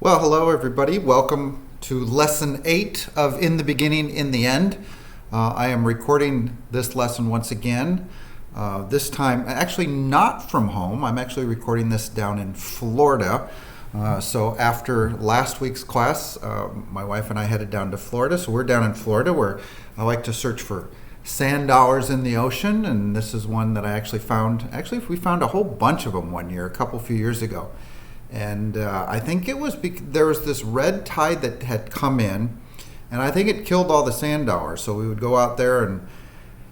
Well, hello everybody. Welcome to Lesson 8 of In the Beginning, in the End. I am recording this lesson once again. This time, actually not from home. I'm actually recording this down in Florida. So after last week's class, my wife and I headed down to Florida. So we're down in Florida where I like to search for sand dollars in the ocean. And this is one that I actually found. Actually, we found a whole bunch of them one year, a few years ago. And I think it was there was this red tide that had come in, and I think it killed all the sand dollars. So we would go out there and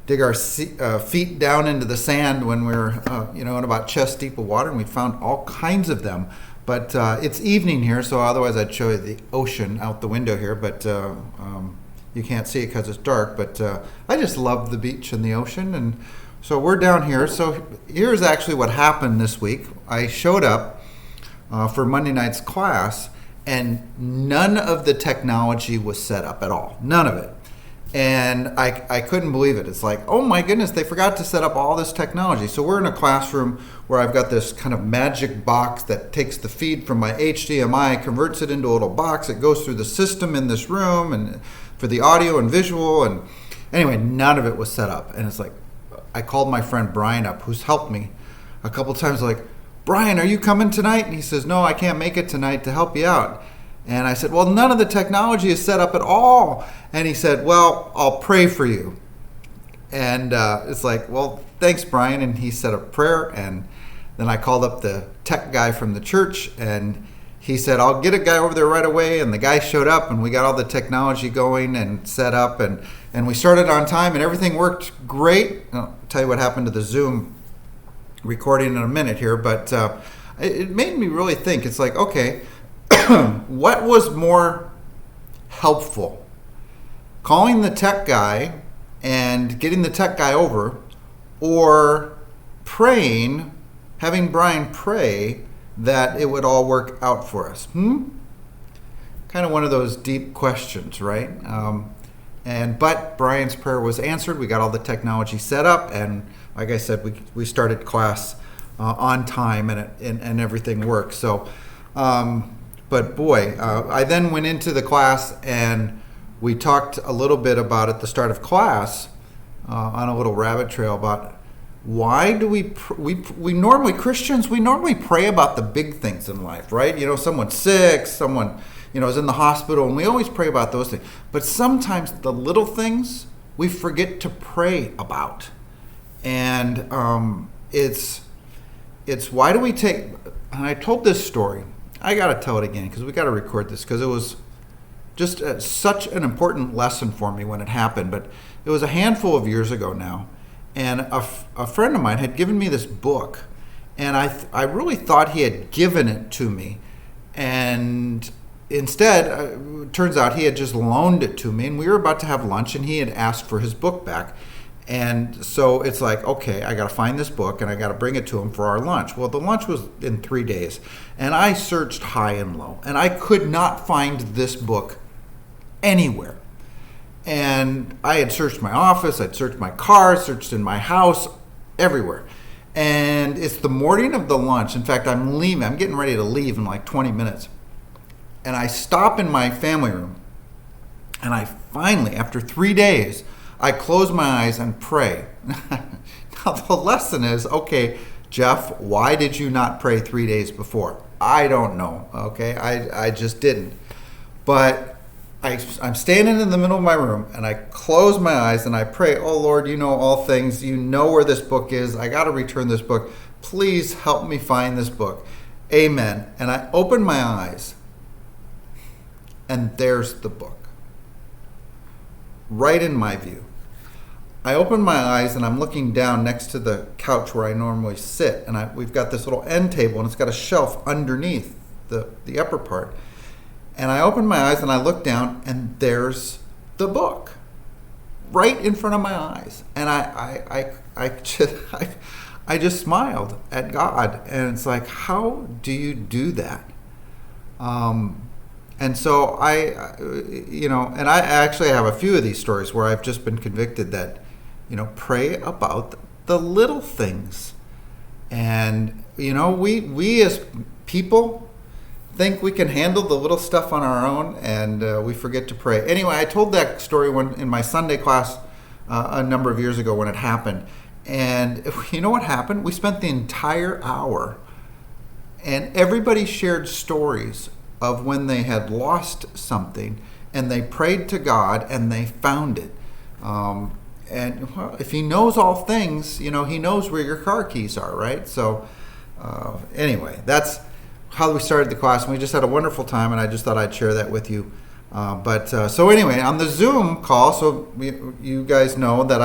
dig our feet down into the sand when we were, in about chest deep of water, and we found all kinds of them. But it's evening here, so otherwise I'd show you the ocean out the window here, but you can't see it because it's dark. But I just love the beach and the ocean, and so we're down here. So here's actually what happened this week. I showed up for Monday night's class, and none of the technology was set up at all. None of it. And I couldn't believe it. It's like, oh my goodness, they forgot to set up all this technology. So we're in a classroom where I've got this kind of magic box that takes the feed from my HDMI, converts it into a little box. It goes through the system in this room and for the audio and visual. And anyway, none of it was set up. And it's like, I called my friend Brian up, who's helped me a couple times, like, Brian, are you coming tonight? And he says, no, I can't make it tonight to help you out. And I said, well, none of the technology is set up at all. And he said, well, I'll pray for you. And it's like, well, thanks, Brian. And he said a prayer. And then I called up the tech guy from the church, and he said, I'll get a guy over there right away. And the guy showed up, and we got all the technology going and set up. And we started on time, and everything worked great. I'll tell you what happened to the Zoom recording in a minute here, but it made me really think. It's like, okay, what was more helpful? Calling the tech guy and getting the tech guy over, or praying, having Brian pray that it would all work out for us? Kind of one of those deep questions, right? But Brian's prayer was answered. We got all the technology set up, and like I said, we started class on time, and everything worked. So, but boy, I then went into the class, and we talked a little bit about at the start of class on a little rabbit trail about why do we normally, Christians, we normally pray about the big things in life, right? Someone's sick, someone is in the hospital, and we always pray about those things. But sometimes the little things we forget to pray about. And it's why do we take, and I told this story, I got to tell it again because we got to record this because it was just such an important lesson for me when it happened. But it was a handful of years ago now, and a friend of mine had given me this book, and I really thought he had given it to me, and instead, it turns out he had just loaned it to me, and we were about to have lunch, and he had asked for his book back. And so it's like, okay, I got to find this book, and I got to bring it to him for our lunch. Well, the lunch was in 3 days, and I searched high and low, and I could not find this book anywhere. And I had searched my office, I'd searched my car, searched in my house, everywhere. And it's the morning of the lunch. In fact, I'm leaving. I'm getting ready to leave in like 20 minutes. And I stop in my family room, and I finally, after 3 days, I close my eyes and pray. Now the lesson is, okay, Jeff, why did you not pray 3 days before? I don't know, okay? I just didn't. But I'm standing in the middle of my room, and I close my eyes and I pray, oh Lord, you know all things. You know where this book is. I got to return this book. Please help me find this book. Amen. And I open my eyes, and there's the book, right in my view. I open my eyes, and I'm looking down next to the couch where I normally sit, and we've got this little end table, and it's got a shelf underneath the upper part. And I open my eyes, and I look down, and there's the book right in front of my eyes. And I just smiled at God, and it's like, how do you do that? And so and I actually have a few of these stories where I've just been convicted that, pray about the little things. And, we as people, think we can handle the little stuff on our own, and we forget to pray. Anyway, I told that story in my Sunday class a number of years ago when it happened. And you know what happened? We spent the entire hour, and everybody shared stories of when they had lost something, and they prayed to God, and they found it. And well, if he knows all things, he knows where your car keys are, right? So anyway, that's how we started the class, and we just had a wonderful time, and I just thought I'd share that with you. So anyway, on the Zoom call, so you guys know that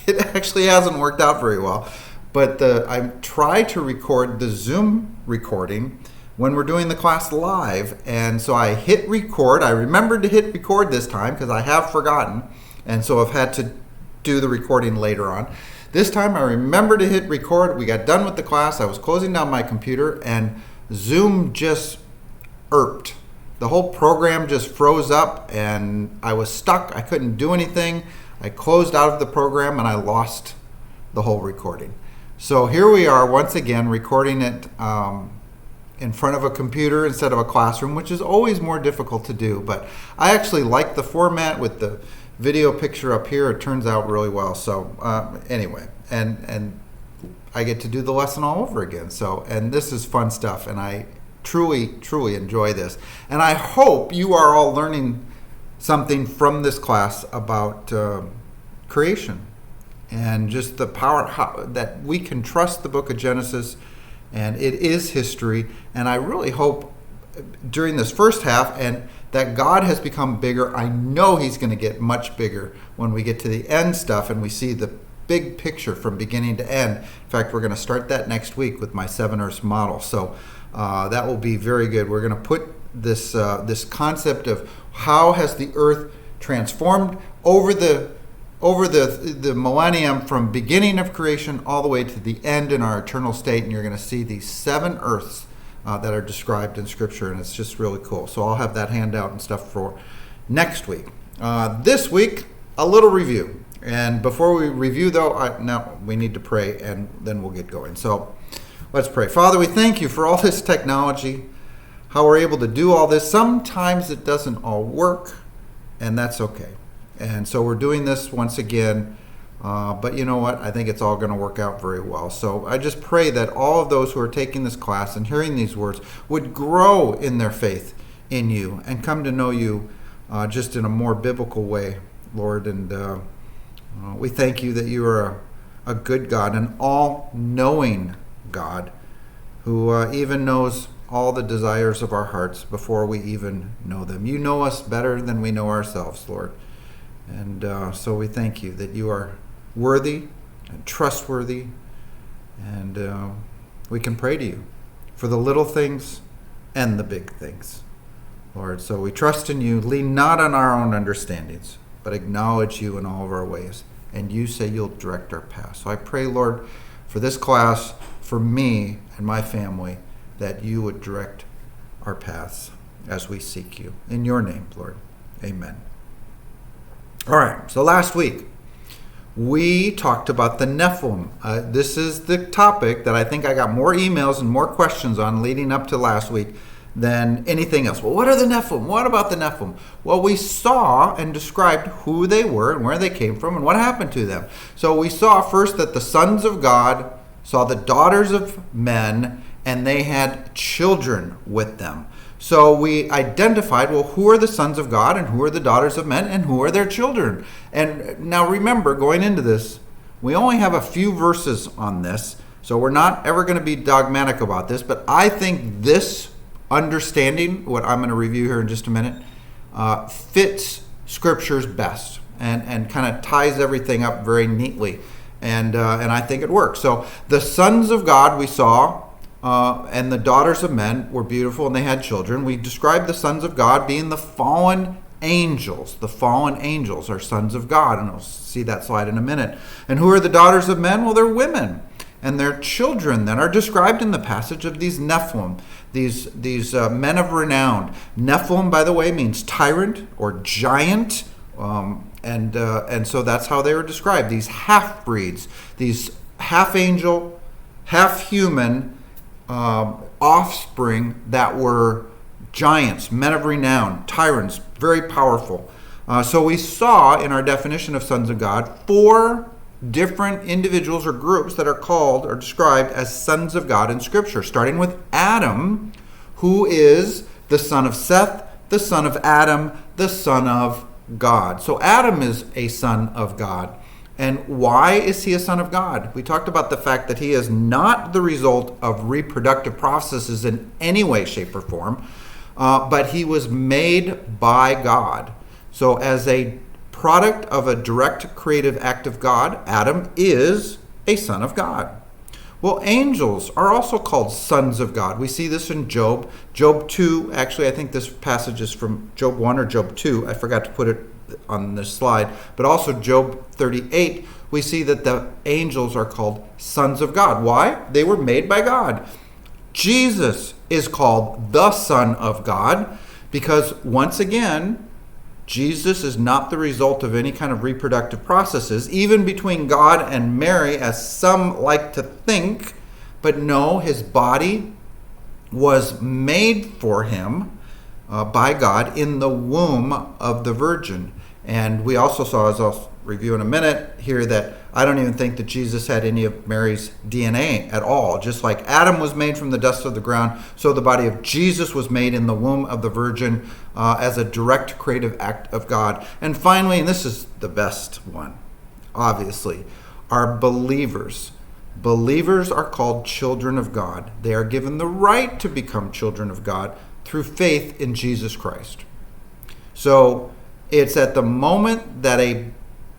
it actually hasn't worked out very well, but I try to record the Zoom recording when we're doing the class live, and so I hit record. I remembered to hit record this time because I have forgotten, and so I've had to do the recording later on. This time I remembered to hit record. We got done with the class. I was closing down my computer, and Zoom just erped. The whole program just froze up, and I was stuck. I couldn't do anything. I closed out of the program, and I lost the whole recording. So here we are once again recording it in front of a computer instead of a classroom, which is always more difficult to do. But I actually like the format with the video picture up here. It turns out really well. So anyway, and I get to do the lesson all over again. So, and this is fun stuff, and I truly enjoy this. And I hope you are all learning something from this class about creation and just the power that we can trust the book of Genesis, and it is history. And I really hope during this first half and that God has become bigger. I know he's going to get much bigger when we get to the end stuff and we see the big picture from beginning to end. In fact, we're going to start that next week with my 7 Earths model. So that will be very good. We're going to put this concept of how has the earth transformed over the millennium from beginning of creation all the way to the end in our eternal state, and you're going to see these 7 Earths that are described in Scripture, and it's just really cool. So I'll have that handout and stuff for next week. This week, a little review. And before we review, though, now we need to pray, and then we'll get going. So let's pray. Father, we thank you for all this technology, how we're able to do all this. Sometimes it doesn't all work, and that's okay. And so we're doing this once again. But you know what? I think it's all going to work out very well. So I just pray that all of those who are taking this class and hearing these words would grow in their faith in you and come to know you just in a more biblical way, Lord. And we thank you that you are a good God, an all-knowing God who even knows all the desires of our hearts before we even know them. You know us better than we know ourselves, Lord. And so we thank you that you are worthy and trustworthy, and we can pray to you for the little things and the big things, Lord. So we trust in you, lean not on our own understandings, but acknowledge you in all of our ways, and you say you'll direct our path. So I pray, Lord, for this class, for me and my family, that you would direct our paths as we seek you. In your name, Lord, amen. All right, so last week, we talked about the Nephilim. This is the topic that I think I got more emails and more questions on leading up to last week than anything else. Well, what are the Nephilim? What about the Nephilim? Well, we saw and described who they were and where they came from and what happened to them. So we saw first that the sons of God saw the daughters of men, and they had children with them. So we identified, well, who are the sons of God and who are the daughters of men and who are their children? And now remember, going into this, we only have a few verses on this, so we're not ever going to be dogmatic about this, but I think this understanding, what I'm going to review here in just a minute, fits Scriptures best and kind of ties everything up very neatly. And I think it works. So the sons of God we saw, and the daughters of men were beautiful, and they had children. We described the sons of God being the fallen angels. The fallen angels are sons of God, and we'll see that slide in a minute. And who are the daughters of men? Well, they're women, and their children then are described in the passage of these Nephilim, these men of renown. Nephilim, by the way, means tyrant or giant, and so that's how they were described. These half breeds, these half angel, half human, offspring that were giants, men of renown, tyrants, very powerful. So we saw in our definition of sons of God 4 different individuals or groups that are called or described as sons of God in Scripture, starting with Adam, who is the son of Seth, the son of Adam, the son of God. So Adam is a son of God. And why is he a son of God? We talked about the fact that he is not the result of reproductive processes in any way, shape, or form, but he was made by God. So as a product of a direct creative act of God, Adam is a son of God. Well, angels are also called sons of God. We see this in Job. Job 2, actually, I think this passage is from Job 1 or Job 2. I forgot to put it on this slide. But also Job 38, we see that the angels are called sons of God. Why? They were made by God. Jesus is called the Son of God because, once again, Jesus is not the result of any kind of reproductive processes, even between God and Mary, as some like to think. But no, his body was made for him by God in the womb of the Virgin. And we also saw, as I'll review in a minute here, that I don't even think that Jesus had any of Mary's DNA at all. Just like Adam was made from the dust of the ground, so the body of Jesus was made in the womb of the Virgin as a direct creative act of God. And finally, and this is the best one, obviously, are believers. Believers are called children of God. They are given the right to become children of God through faith in Jesus Christ. So it's at the moment that a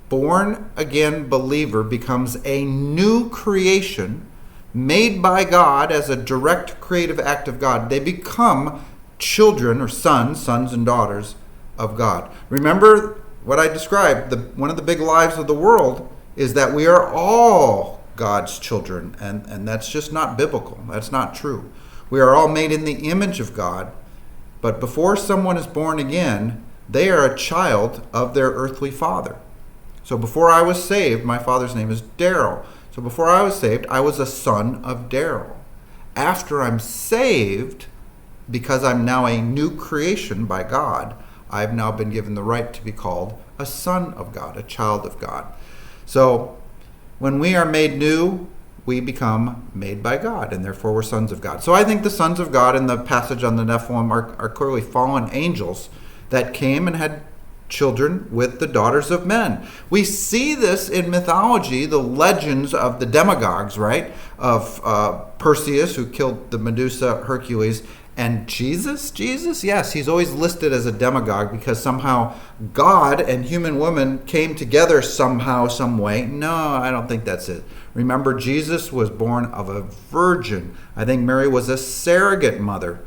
born-again believer becomes a new creation made by God as a direct creative act of God. They become children or sons and daughters of God. Remember what I described. One of the big lies of the world is that we are all God's children, and that's just not biblical. That's not true. We are all made in the image of God, but before someone is born again, they are a child of their earthly father. So before I was saved, my father's name is Daryl. So before I was saved, I was a son of Daryl. After I'm saved, because I'm now a new creation by God, I've now been given the right to be called a son of God, a child of God. So when we are made new, we become made by God, and therefore we're sons of God. So I think the sons of God in the passage on the Nephilim are clearly fallen angels that came and had children with the daughters of men. We see this in mythology, the legends of the demagogues, right? Of Perseus, who killed the Medusa Hercules, and Jesus, yes, he's always listed as a demagogue because somehow God and human woman came together somehow, some way. No, I don't think that's it. Remember, Jesus was born of a virgin. I think Mary was a surrogate mother.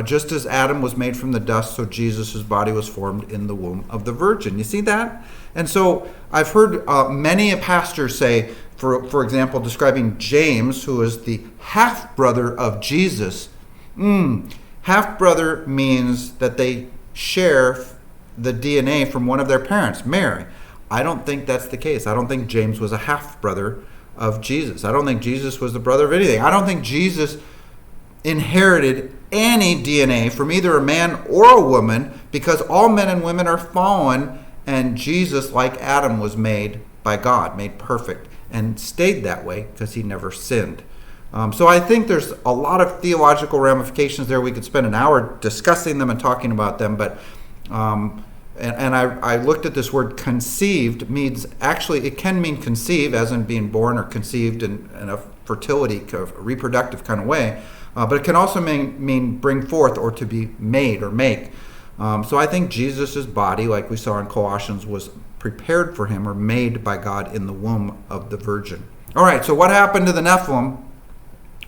Just as Adam was made from the dust, so Jesus' body was formed in the womb of the Virgin. You see that? And so I've heard many a pastor say, for example, describing James, who is the half-brother of Jesus. Half-brother means that they share the DNA from one of their parents, Mary. I don't think that's the case. I don't think James was a half-brother of Jesus. I don't think Jesus was the brother of anything. I don't think Jesus inherited any DNA from either a man or a woman, because all men and women are fallen, and Jesus, like Adam, was made by God, made perfect, and stayed that way because he never sinned. So I think there's a lot of theological ramifications there. We could spend an hour discussing them and talking about them, but I looked at this word conceived. Means actually it can mean conceive, as in being born or conceived in a fertility, reproductive kind of way. But it can also mean bring forth or to be made or make. So I think Jesus' body, like we saw in Colossians, was prepared for him or made by God in the womb of the Virgin. All right, so what happened to the Nephilim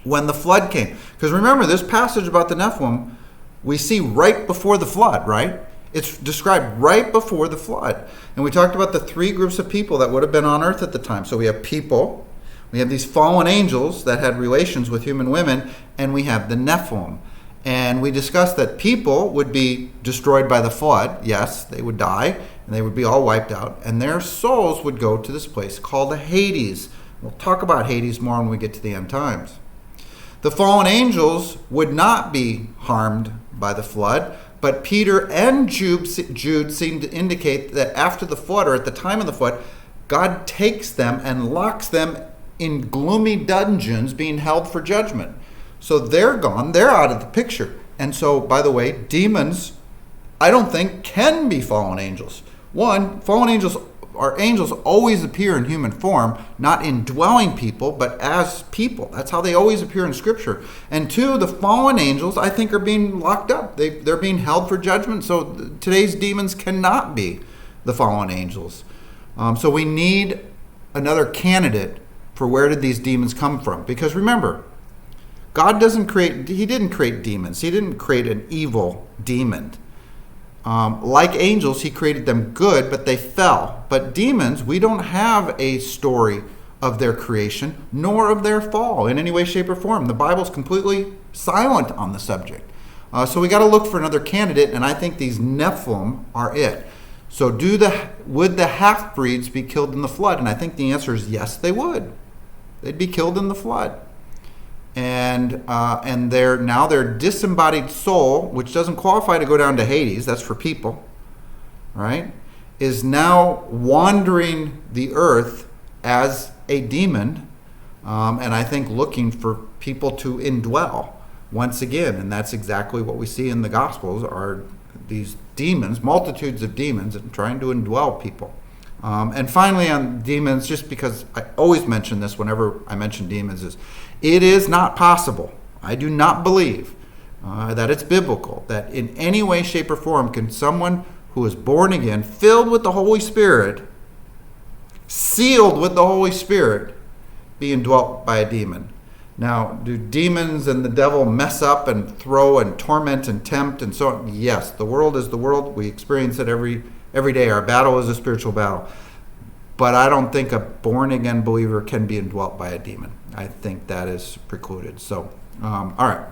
when the flood came? Because remember, this passage about the Nephilim we see right before the flood, right? It's described right before the flood. And we talked about the 3 groups of people that would have been on earth at the time. So we have people, we have these fallen angels that had relations with human women, and we have the Nephilim. And we discussed that people would be destroyed by the flood. Yes, they would die, and they would be all wiped out. And their souls would go to this place called Hades. We'll talk about Hades more when we get to the end times. The fallen angels would not be harmed by the flood, but Peter and Jude seem to indicate that after the flood, or at the time of the flood, God takes them and locks them in gloomy dungeons being held for judgment. So they're gone. They're out of the picture. And so, by the way, demons, I don't think, can be fallen angels. One, fallen angels always appear in human form, not indwelling people, but as people. That's how they always appear in Scripture. And two, the fallen angels, I think, are being locked up. They're being held for judgment. So today's demons cannot be the fallen angels. So we need another candidate for where did these demons come from. Because remember, God didn't create demons. He didn't create an evil demon. Like angels, he created them good, but they fell. But demons, we don't have a story of their creation, nor of their fall in any way, shape, or form. The Bible's completely silent on the subject. So we got to look for another candidate, and I think these Nephilim are it. So would the half-breeds be killed in the flood? And I think the answer is yes, they would. They'd be killed in the flood. And their disembodied soul, which doesn't qualify to go down to Hades, that's for people, right, is now wandering the earth as a demon, and I think looking for people to indwell once again. And that's exactly what we see in the Gospels, are these demons, multitudes of demons, and trying to indwell people. And finally on demons, just because I always mention this whenever I mention demons, is it is not possible, I do not believe that it's biblical, that in any way, shape, or form can someone who is born again, filled with the Holy Spirit, sealed with the Holy Spirit, be indwelt by a demon. Now, do demons and the devil mess up and throw and torment and tempt and so on? Yes, the world is the world. We experience it every day. Our battle is a spiritual battle. But I don't think a born-again believer can be indwelt by a demon. I think that is precluded. So, all right.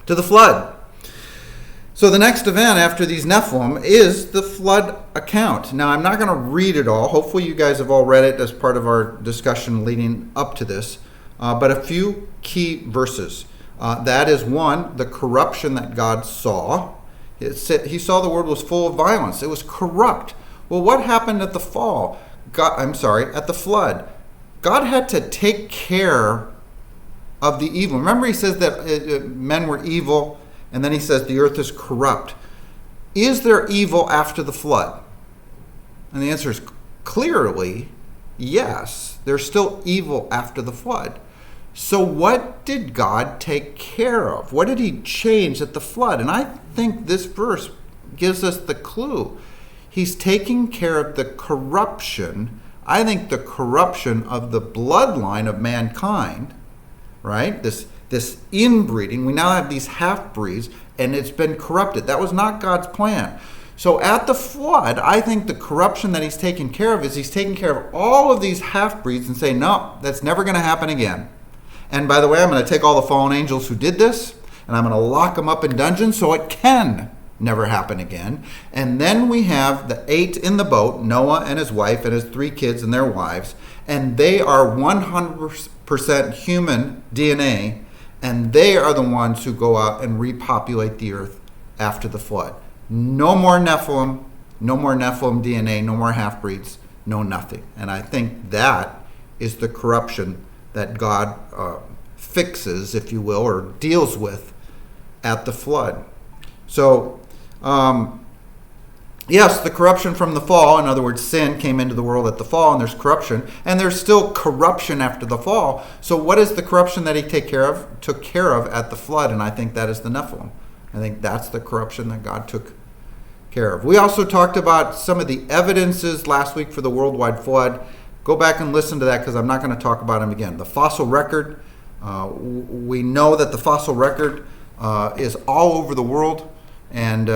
To the flood. So the next event after these Nephilim is the flood account. Now, I'm not going to read it all. Hopefully you guys have all read it as part of our discussion leading up to this. But a few key verses. That is, one, the corruption that God saw. He saw the world was full of violence. It was corrupt. Well, what happened at the fall? At the flood. God had to take care of the evil. Remember, he says that men were evil, and then he says the earth is corrupt. Is there evil after the flood? And the answer is clearly yes. There's still evil after the flood. So what did God take care of? What did he change at the flood? And I think this verse gives us the clue. He's taking care of the corruption. I think the corruption of the bloodline of mankind, right? This inbreeding. We now have these half-breeds, and it's been corrupted. That was not God's plan. So at the flood, I think the corruption that he's taking care of is he's taking care of all of these half-breeds and saying, no, that's never going to happen again. And by the way, I'm going to take all the fallen angels who did this, and I'm going to lock them up in dungeons so it can never happen again. And then we have the 8 in the boat, Noah and his wife and his 3 kids and their wives, and they are 100% human DNA, and they are the ones who go out and repopulate the earth after the flood. No more Nephilim DNA, no more half-breeds, no nothing. And I think that is the corruption that God fixes, if you will, or deals with at the flood. So, yes, the corruption from the fall, in other words, sin came into the world at the fall, and there's corruption, and there's still corruption after the fall. So what is the corruption that he took care of at the flood? And I think that is the Nephilim. I think that's the corruption that God took care of. We also talked about some of the evidences last week for the worldwide flood. Go back and listen to that because I'm not going to talk about them again. The fossil record, we know that the fossil record is all over the world, and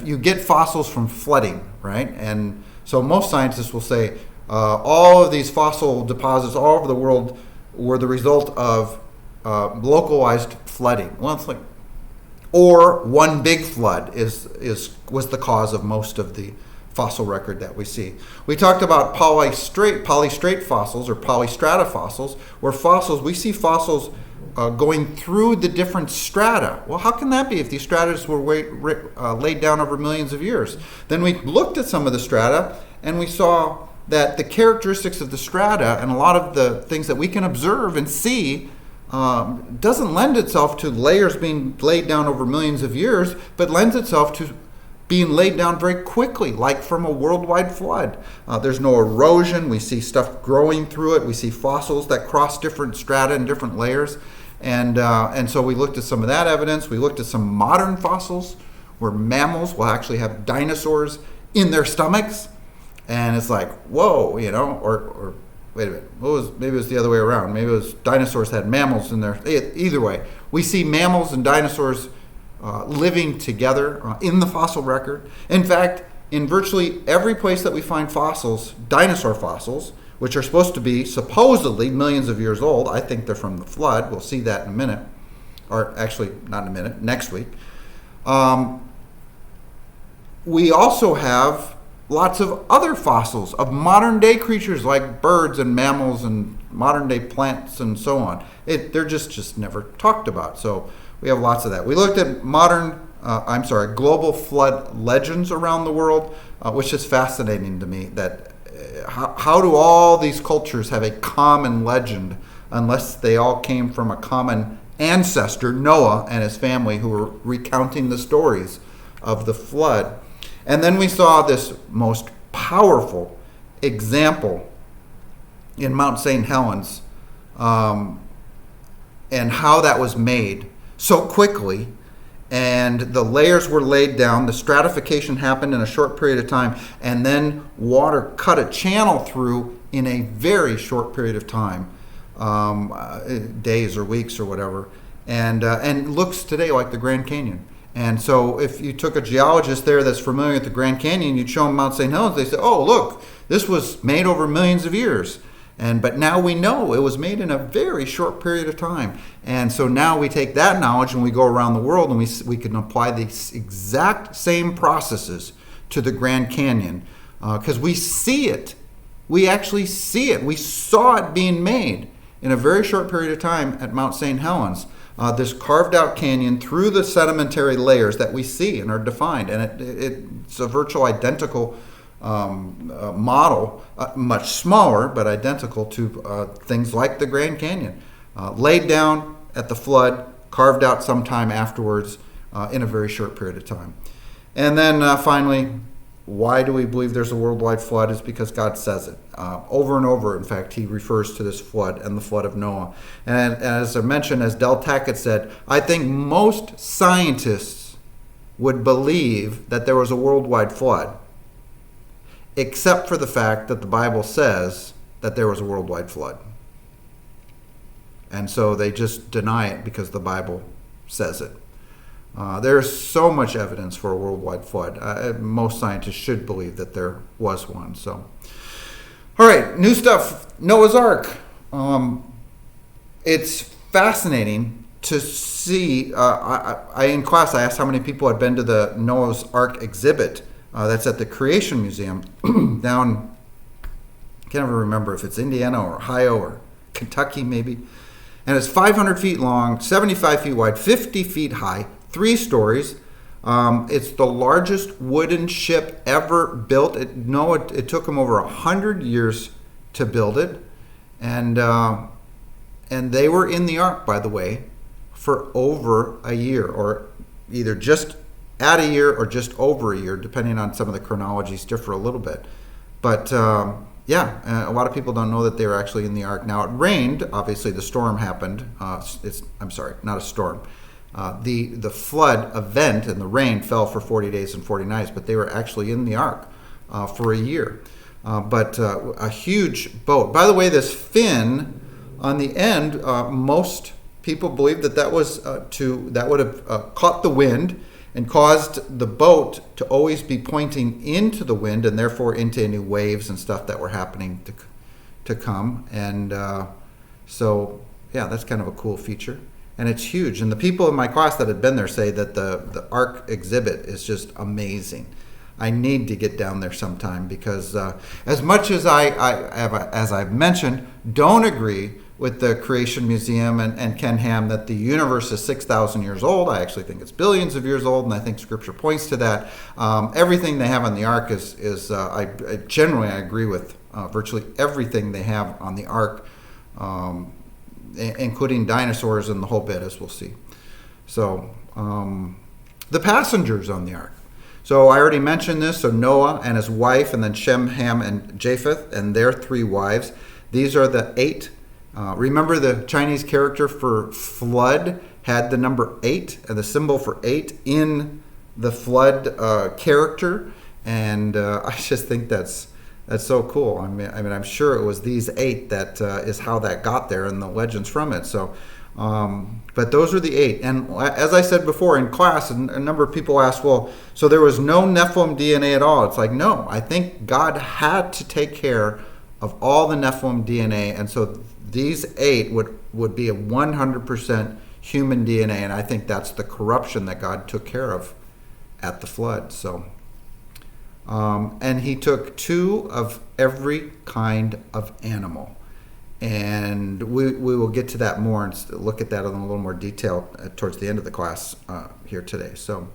you get fossils from flooding, right? And so most scientists will say all of these fossil deposits all over the world were the result of localized flooding. Well, it's like, or one big flood was the cause of most of the fossil record that we see. We talked about polystrate fossils or polystrata fossils, where we see fossils going through the different strata. Well, how can that be if these strata were laid down over millions of years? Then we looked at some of the strata and we saw that the characteristics of the strata and a lot of the things that we can observe and see doesn't lend itself to layers being laid down over millions of years, but lends itself to being laid down very quickly, like from a worldwide flood. There's no erosion. We see stuff growing through it. We see fossils that cross different strata and different layers. And so we looked at some of that evidence. We looked at some modern fossils where mammals will actually have dinosaurs in their stomachs. And it's like, whoa, or wait a minute, maybe it was the other way around. Maybe it was dinosaurs had mammals in there. Either way, we see mammals and dinosaurs living together in the fossil record. In fact, in virtually every place that we find fossils, dinosaur fossils, which are supposed to be supposedly millions of years old, I think they're from the flood. We'll see that in a minute. Or actually, not in a minute, next week. We also have lots of other fossils of modern day creatures like birds and mammals and modern day plants and so on. They're just never talked about. So we have lots of that. We looked at global flood legends around the world, which is fascinating to me. That how do all these cultures have a common legend unless they all came from a common ancestor, Noah and his family, who were recounting the stories of the flood. And then we saw this most powerful example in Mount St. Helens and how that was made so quickly, and the layers were laid down, the stratification happened in a short period of time, and then water cut a channel through in a very short period of time, days or weeks or whatever, and looks today like the Grand Canyon. And so if you took a geologist there that's familiar with the Grand Canyon, you'd show them Mount St. Helens, they say, oh, look, this was made over millions of years. But now we know it was made in a very short period of time. And so now we take that knowledge and we go around the world and we can apply the exact same processes to the Grand Canyon because we see it. We actually see it. We saw it being made in a very short period of time at Mount St. Helens. This carved out canyon through the sedimentary layers that we see and are defined. And it's a virtual identical model, much smaller, but identical to things like the Grand Canyon. Laid down at the flood, carved out sometime afterwards in a very short period of time. And then finally, why do we believe there's a worldwide flood? Is because God says it. Over and over, in fact, he refers to this flood and the flood of Noah. And as I mentioned, as Del Tackett said, I think most scientists would believe that there was a worldwide flood, except for the fact that the Bible says that there was a worldwide flood. And so they just deny it because the Bible says it. There's so much evidence for a worldwide flood. Most scientists should believe that there was one. So, all right, new stuff. Noah's Ark. It's fascinating to see. In class, I asked how many people had been to the Noah's Ark exhibit that's at the Creation Museum down, I can't ever remember if it's Indiana or Ohio or Kentucky maybe. And it's 500 feet long, 75 feet wide, 50 feet high, 3 stories. It's the largest wooden ship ever built. It took them over 100 years to build it. And they were in the ark, by the way, for over a year, or either just at a year or just over a year, depending on some of the chronologies differ a little bit. But a lot of people don't know that they were actually in the ark. Now, it rained. Obviously, the storm happened. I'm sorry, not a storm. The flood event and the rain fell for 40 days and 40 nights, but they were actually in the ark for a year. But a huge boat. By the way, this fin on the end, most people believe that would have caught the wind and caused the boat to always be pointing into the wind and therefore into any waves and stuff that were happening to come. And so, that's kind of a cool feature. And it's huge. And the people in my class that had been there say that the Ark exhibit is just amazing. I need to get down there sometime because as much as as I've mentioned, don't agree with the Creation Museum and Ken Ham that the universe is 6,000 years old. I actually think it's billions of years old, and I think Scripture points to that. Everything they have on the ark is I generally agree with virtually everything they have on the ark, including dinosaurs and the whole bit, as we'll see. So the passengers on the ark. So I already mentioned this. So Noah and his wife, and then Shem, Ham, and Japheth, and their 3 wives. These are the 8. Remember the Chinese character for flood had the number 8 and the symbol for 8 in the flood character, and I just think that's so cool. I mean, I'm sure it was these 8 that is how that got there, and the legends from it. So, but those are the 8. And as I said before in class, a number of people asked, well, so there was no Nephilim DNA at all? It's like, no. I think God had to take care of all the Nephilim DNA, and so these 8 would be a 100% human DNA, and I think that's the corruption that God took care of at the flood. So, and he took 2 of every kind of animal, and we will get to that more and look at that in a little more detail towards the end of the class here today. So,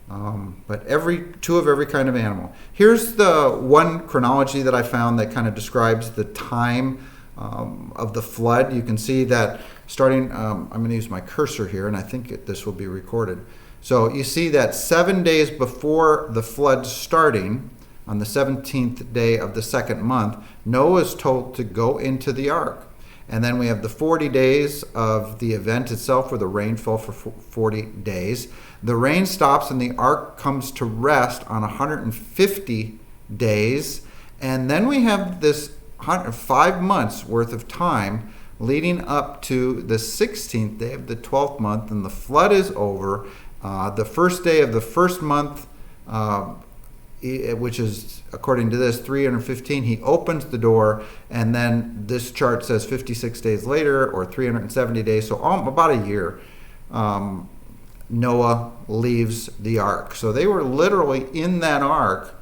but 2 of every kind of animal. Here's the one chronology that I found that kind of describes the time of the flood. You can see that starting, I'm going to use my cursor here, and I think this will be recorded. So you see that 7 days before the flood starting, on the 17th day of the 2nd month, Noah is told to go into the ark. And then we have the 40 days of the event itself, where the rain fell for 40 days. The rain stops and the ark comes to rest on 150 days. And then we have this 5 months worth of time leading up to the 16th day of the 12th month, and the flood is over. The first day of the first month, which is, according to this, 315, he opens the door, and then this chart says 56 days later, or 370 days, so about a year, Noah leaves the ark. So they were literally in that ark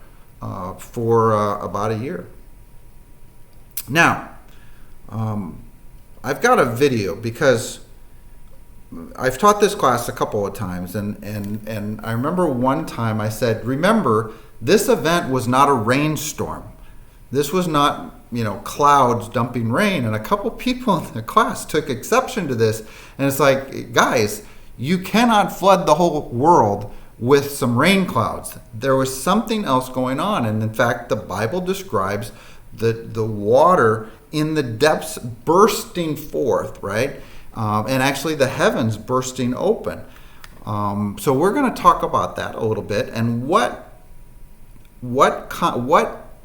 for about a year. Now, I've got a video because I've taught this class a couple of times, and I remember one time I said, remember, this event was not a rainstorm. This was not, clouds dumping rain. And a couple people in the class took exception to this, and it's like, guys, you cannot flood the whole world with some rain clouds. There was something else going on, and in fact, the Bible describes the water in the depths bursting forth, right? And actually the heavens bursting open. So we're going to talk about that a little bit, and what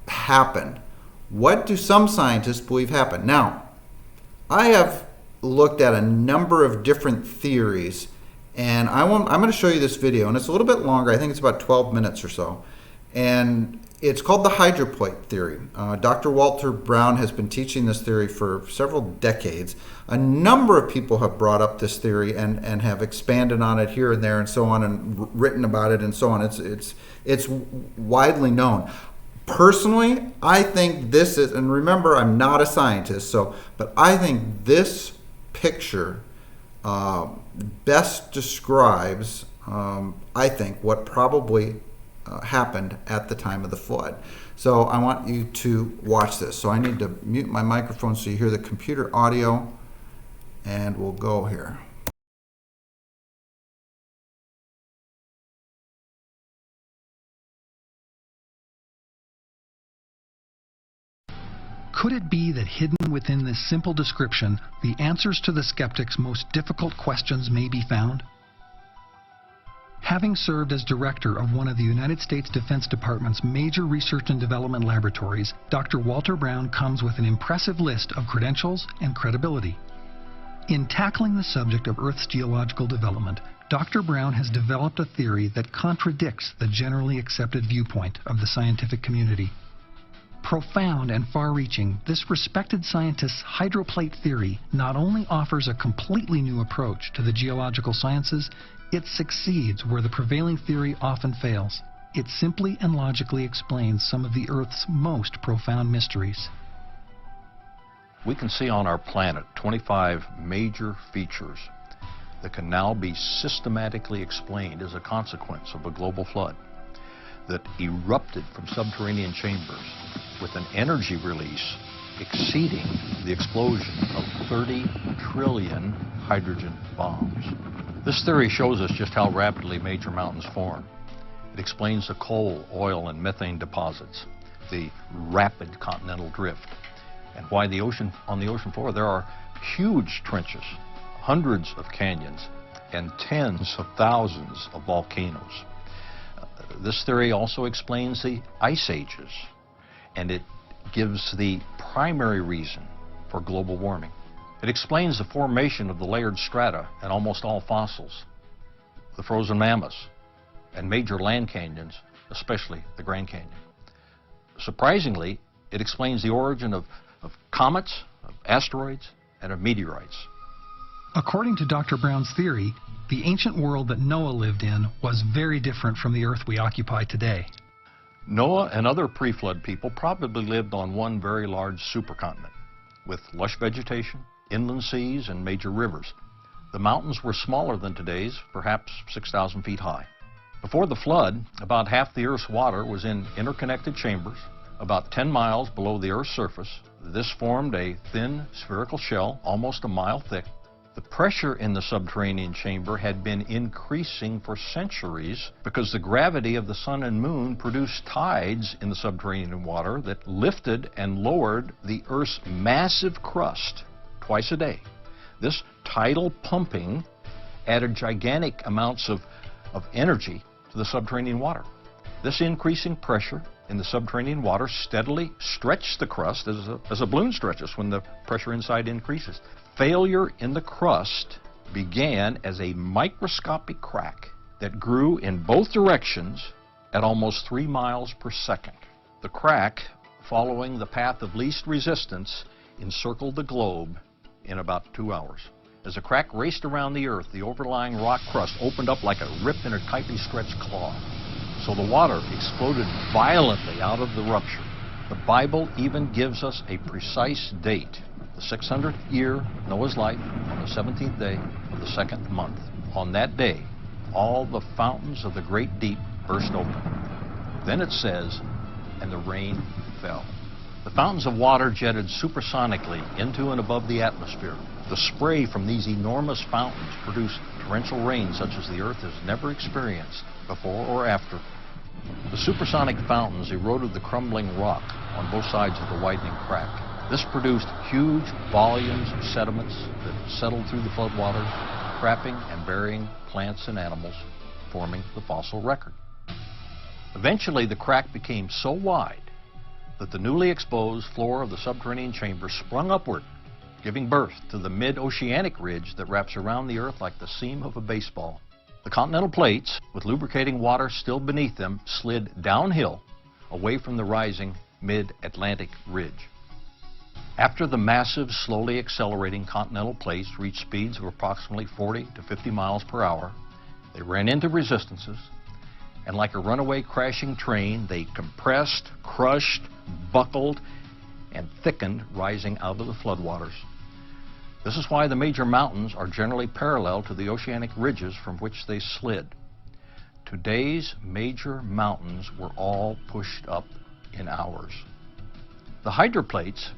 happened. What do some scientists believe happened? Now, I have looked at a number of different theories, and I'm going to show you this video, and it's a little bit longer. I think it's about 12 minutes or so, and it's called the Hydroplate Theory. Dr. Walter Brown has been teaching this theory for several decades. A number of people have brought up this theory and have expanded on it here and there and so on, and written about it and so on. It's widely known. Personally, I think this is, and remember, I'm not a scientist, but I think this picture best describes, I think, what probably happened at the time of the flood. So I want you to watch this. So I need to mute my microphone so you hear the computer audio, and we'll go here. Could it be that hidden within this simple description, the answers to the skeptics' most difficult questions may be found? Having served as director of one of the United States Defense Department's major research and development laboratories, Dr. Walter Brown comes with an impressive list of credentials and credibility. In tackling the subject of Earth's geological development, Dr. Brown has developed a theory that contradicts the generally accepted viewpoint of the scientific community. Profound and far-reaching, this respected scientist's hydroplate theory not only offers a completely new approach to the geological sciences, it succeeds where the prevailing theory often fails. It simply and logically explains some of the Earth's most profound mysteries. We can see on our planet 25 major features that can now be systematically explained as a consequence of a global flood that erupted from subterranean chambers with an energy release exceeding the explosion of 30 trillion hydrogen bombs. This theory shows us just how rapidly major mountains form. It explains the coal, oil, and methane deposits, the rapid continental drift, and why on the ocean floor there are huge trenches, hundreds of canyons, and tens of thousands of volcanoes. This theory also explains the ice ages, and it gives the primary reason for global warming. It explains the formation of the layered strata in almost all fossils, the frozen mammoths, and major land canyons, especially the Grand Canyon. Surprisingly, it explains the origin of comets, of asteroids, and of meteorites. According to Dr. Brown's theory, the ancient world that Noah lived in was very different from the Earth we occupy today. Noah and other pre-flood people probably lived on one very large supercontinent with lush vegetation, inland seas, and major rivers. The mountains were smaller than today's, perhaps 6,000 feet high. Before the flood, about half the Earth's water was in interconnected chambers, about 10 miles below the Earth's surface. This formed a thin spherical shell, almost a mile thick. The pressure in the subterranean chamber had been increasing for centuries because the gravity of the sun and moon produced tides in the subterranean water that lifted and lowered the Earth's massive crust twice a day. This tidal pumping added gigantic amounts of energy to the subterranean water. This increasing pressure in the subterranean water steadily stretched the crust as a balloon stretches when the pressure inside increases. Failure in the crust began as a microscopic crack that grew in both directions at almost 3 miles per second. The crack, following the path of least resistance, encircled the globe in about 2 hours. As the crack raced around the Earth, the overlying rock crust opened up like a rip in a tightly stretched claw. So the water exploded violently out of the rupture. The Bible even gives us a precise date, the 600th year of Noah's life, on the 17th day of the 2nd month. On that day, all the fountains of the great deep burst open. Then it says, and the rain fell. The fountains of water jetted supersonically into and above the atmosphere. The spray from these enormous fountains produced torrential rain such as the Earth has never experienced before or after. The supersonic fountains eroded the crumbling rock on both sides of the widening crack. This produced huge volumes of sediments that settled through the floodwaters, trapping and burying plants and animals, forming the fossil record. Eventually, the crack became so wide that the newly exposed floor of the subterranean chamber sprung upward, giving birth to the mid-oceanic ridge that wraps around the Earth like the seam of a baseball. The continental plates, with lubricating water still beneath them, slid downhill away from the rising mid-Atlantic ridge. After the massive, slowly accelerating continental plates reached speeds of approximately 40 to 50 miles per hour, they ran into resistances, and like a runaway crashing train, they compressed, crushed, buckled, and thickened, rising out of the floodwaters. This is why the major mountains are generally parallel to the oceanic ridges from which they slid. Today's major mountains were all pushed up in hours. The hydroplates,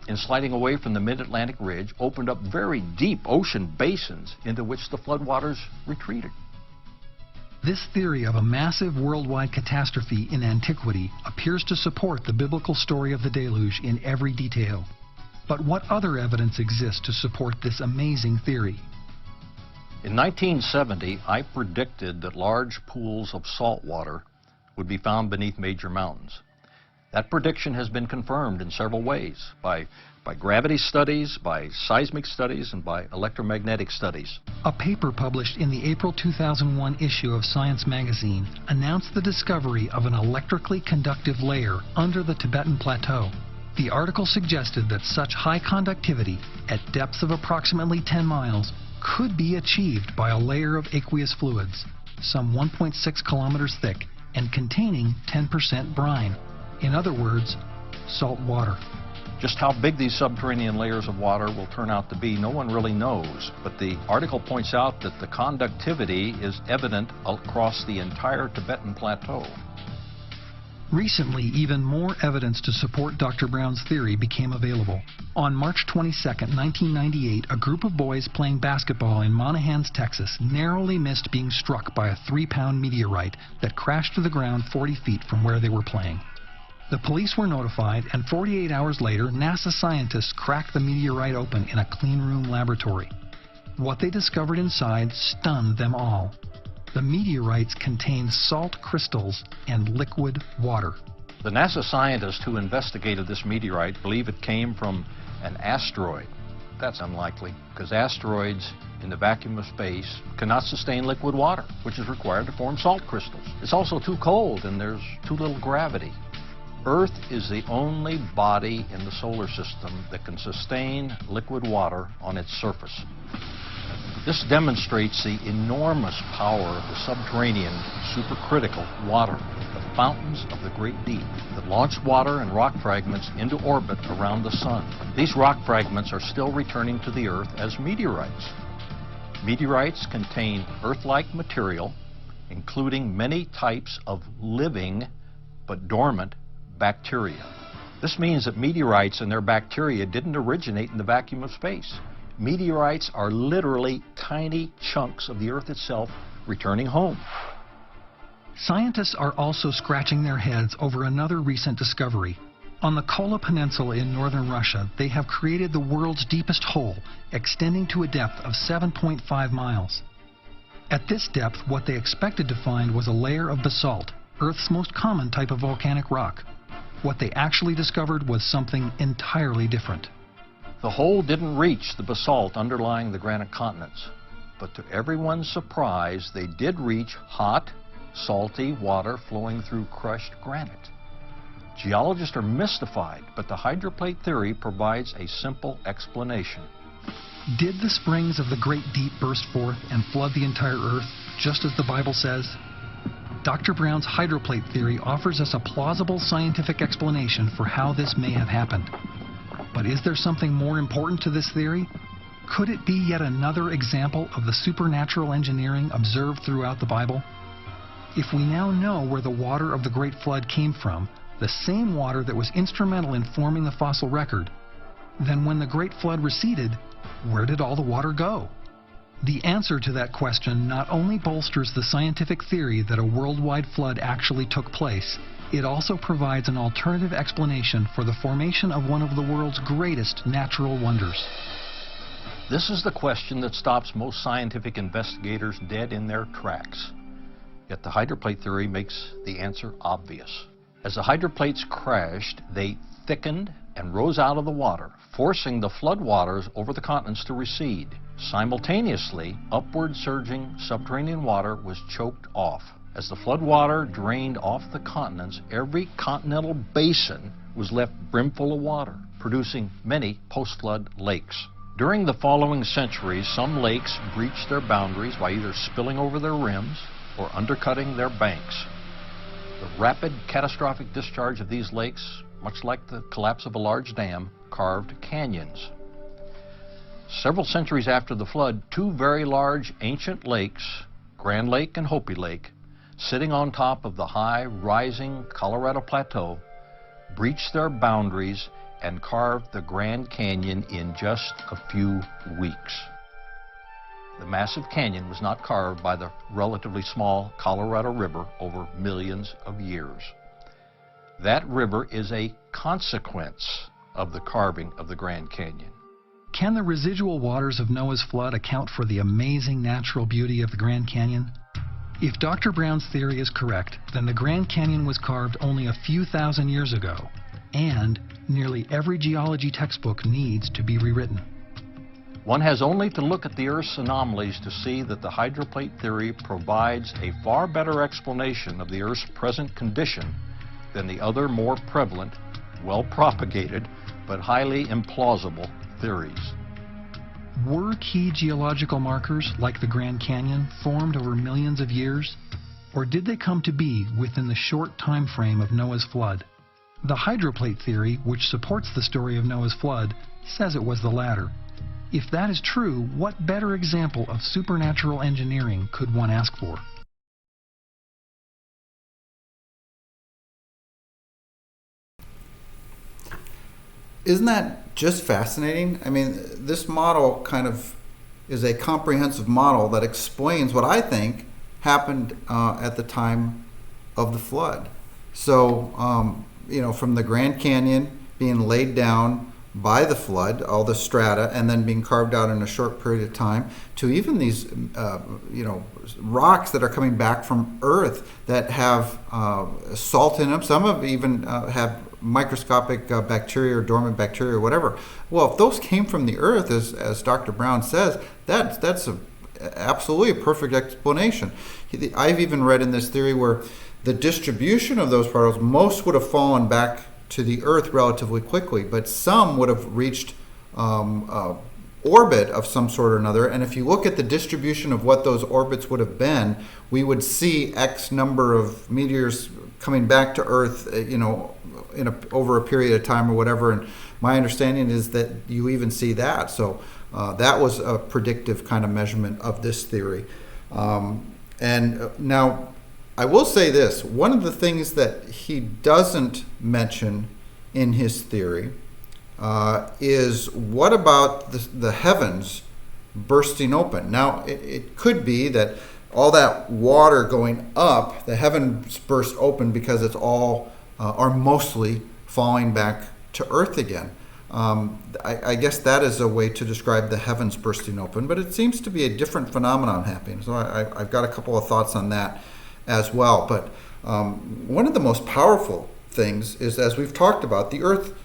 in sliding away from the mid-Atlantic ridge, opened up very deep ocean basins into which the floodwaters retreated. This theory of a massive worldwide catastrophe in antiquity appears to support the biblical story of the deluge in every detail. But what other evidence exists to support this amazing theory? In 1970, I predicted that large pools of salt water would be found beneath major mountains. That prediction has been confirmed in several ways, by gravity studies, by seismic studies, and by electromagnetic studies. A paper published in the April 2001 issue of Science magazine announced the discovery of an electrically conductive layer under the Tibetan Plateau. The article suggested that such high conductivity at depths of approximately 10 miles could be achieved by a layer of aqueous fluids, some 1.6 kilometers thick and containing 10% brine. In other words, salt water. Just how big these subterranean layers of water will turn out to be, no one really knows. But the article points out that the conductivity is evident across the entire Tibetan Plateau. Recently, even more evidence to support Dr. Brown's theory became available. On March 22, 1998, a group of boys playing basketball in Monahans, Texas, narrowly missed being struck by a 3-pound meteorite that crashed to the ground 40 feet from where they were playing. The police were notified, and 48 hours later, NASA scientists cracked the meteorite open in a cleanroom laboratory. What they discovered inside stunned them all. The meteorites contained salt crystals and liquid water. The NASA scientists who investigated this meteorite believe it came from an asteroid. That's unlikely, because asteroids in the vacuum of space cannot sustain liquid water, which is required to form salt crystals. It's also too cold, and there's too little gravity. Earth is the only body in the solar system that can sustain liquid water on its surface. This demonstrates the enormous power of the subterranean supercritical water, the fountains of the great deep that launch water and rock fragments into orbit around the sun. These rock fragments are still returning to the Earth as meteorites. Meteorites contain Earth-like material, including many types of living but dormant bacteria. This means that meteorites and their bacteria didn't originate in the vacuum of space. Meteorites are literally tiny chunks of the Earth itself returning home. Scientists are also scratching their heads over another recent discovery. On the Kola Peninsula in northern Russia, they have created the world's deepest hole, extending to a depth of 7.5 miles. At this depth, what they expected to find was a layer of basalt, Earth's most common type of volcanic rock. What they actually discovered was something entirely different. The hole didn't reach the basalt underlying the granite continents, but to everyone's surprise, they did reach hot, salty water flowing through crushed granite. Geologists are mystified, but the hydroplate theory provides a simple explanation. Did the springs of the great deep burst forth and flood the entire Earth, just as the Bible says? Dr. Brown's hydroplate theory offers us a plausible scientific explanation for how this may have happened. But is there something more important to this theory? Could it be yet another example of the supernatural engineering observed throughout the Bible? If we now know where the water of the Great Flood came from, the same water that was instrumental in forming the fossil record, then when the Great Flood receded, where did all the water go? The answer to that question not only bolsters the scientific theory that a worldwide flood actually took place, it also provides an alternative explanation for the formation of one of the world's greatest natural wonders. This is the question that stops most scientific investigators dead in their tracks. Yet the hydroplate theory makes the answer obvious. As the hydroplates crashed, they thickened and rose out of the water, forcing the floodwaters over the continents to recede. Simultaneously, upward surging subterranean water was choked off. As the floodwater drained off the continents, every continental basin was left brimful of water, producing many post-flood lakes. During the following centuries, some lakes breached their boundaries by either spilling over their rims or undercutting their banks. The rapid, catastrophic discharge of these lakes, much like the collapse of a large dam, carved canyons. Several centuries after the flood, two very large ancient lakes, Grand Lake and Hopi Lake, sitting on top of the high, rising Colorado Plateau, breached their boundaries and carved the Grand Canyon in just a few weeks. The massive canyon was not carved by the relatively small Colorado River over millions of years. That river is a consequence of the carving of the Grand Canyon. Can the residual waters of Noah's flood account for the amazing natural beauty of the Grand Canyon? If Dr. Brown's theory is correct, then the Grand Canyon was carved only a few thousand years ago, and nearly every geology textbook needs to be rewritten. One has only to look at the Earth's anomalies to see that the hydroplate theory provides a far better explanation of the Earth's present condition than the other more prevalent, well-propagated, but highly implausible theories. Were key geological markers, like the Grand Canyon, formed over millions of years? or did they come to be within the short time frame of Noah's flood? The Hydroplate Theory, which supports the story of Noah's flood, says it was the latter. If that is true, what better example of supernatural engineering could one ask for? Isn't that just fascinating? I mean, this model kind of is a comprehensive model that explains what I think happened at the time of the flood. So, from the Grand Canyon being laid down by the flood, all the strata, and then being carved out in a short period of time, to even these, rocks that are coming back from Earth that have salt in them. Some of even have microscopic bacteria or dormant bacteria or whatever. Well, if those came from the Earth, as Dr. Brown says, that's absolutely a perfect explanation. I've even read in this theory where the distribution of those particles, most would have fallen back to the Earth relatively quickly, but some would have reached orbit of some sort or another. And if you look at the distribution of what those orbits would have been, we would see X number of meteors coming back to Earth, over a period of time or whatever. And my understanding is that you even see that. So that was a predictive kind of measurement of this theory. And now, I will say this, one of the things that he doesn't mention in his theory is what about the heavens bursting open? Now, it could be that all that water going up, the heavens burst open because it's all, or mostly, falling back to Earth again. I guess that is a way to describe the heavens bursting open, but it seems to be a different phenomenon happening. So I've got a couple of thoughts on that as well. But one of the most powerful things is, as we've talked about, the Earth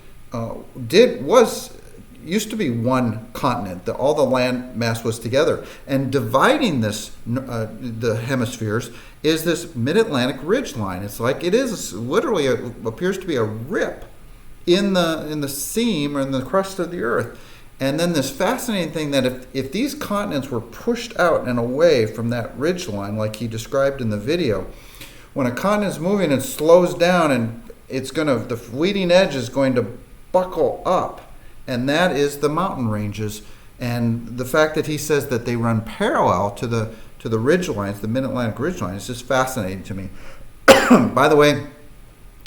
used to be one continent. All the land mass was together, and dividing the hemispheres is this mid-Atlantic ridge line. It's like it is literally appears to be a rip in the seam or in the crust of the Earth. And then this fascinating thing that if these continents were pushed out and away from that ridge line, like he described in the video, when a continent is moving, it slows down and the leading edge is going to buckle up, and that is the mountain ranges. And the fact that he says that they run parallel to the ridge lines, the mid-Atlantic ridge line, is just fascinating to me. By the way,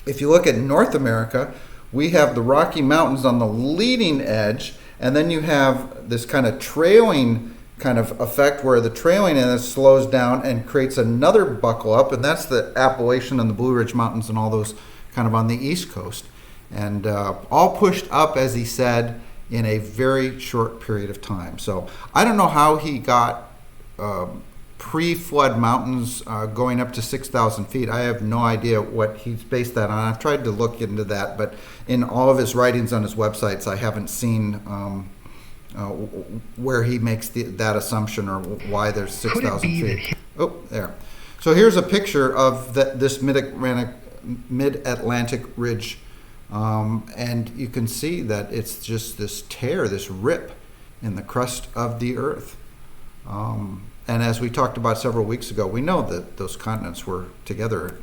if you look at North America, we have the Rocky Mountains on the leading edge, and then you have this kind of trailing kind of effect where the trailing end slows down and creates another buckle up, and that's the Appalachian and the Blue Ridge Mountains and all those kind of on the East Coast. And all pushed up, as he said, in a very short period of time. So I don't know how he got pre-flood mountains going up to 6,000 feet. I have no idea what he's based that on. I've tried to look into that, but in all of his writings on his websites, I haven't seen where he makes that assumption or why there's 6,000 feet. Oh, there. So here's a picture of this mid-Atlantic ridge, and you can see that it's just this tear, this rip in the crust of the Earth. And as we talked about several weeks ago, we know that those continents were together at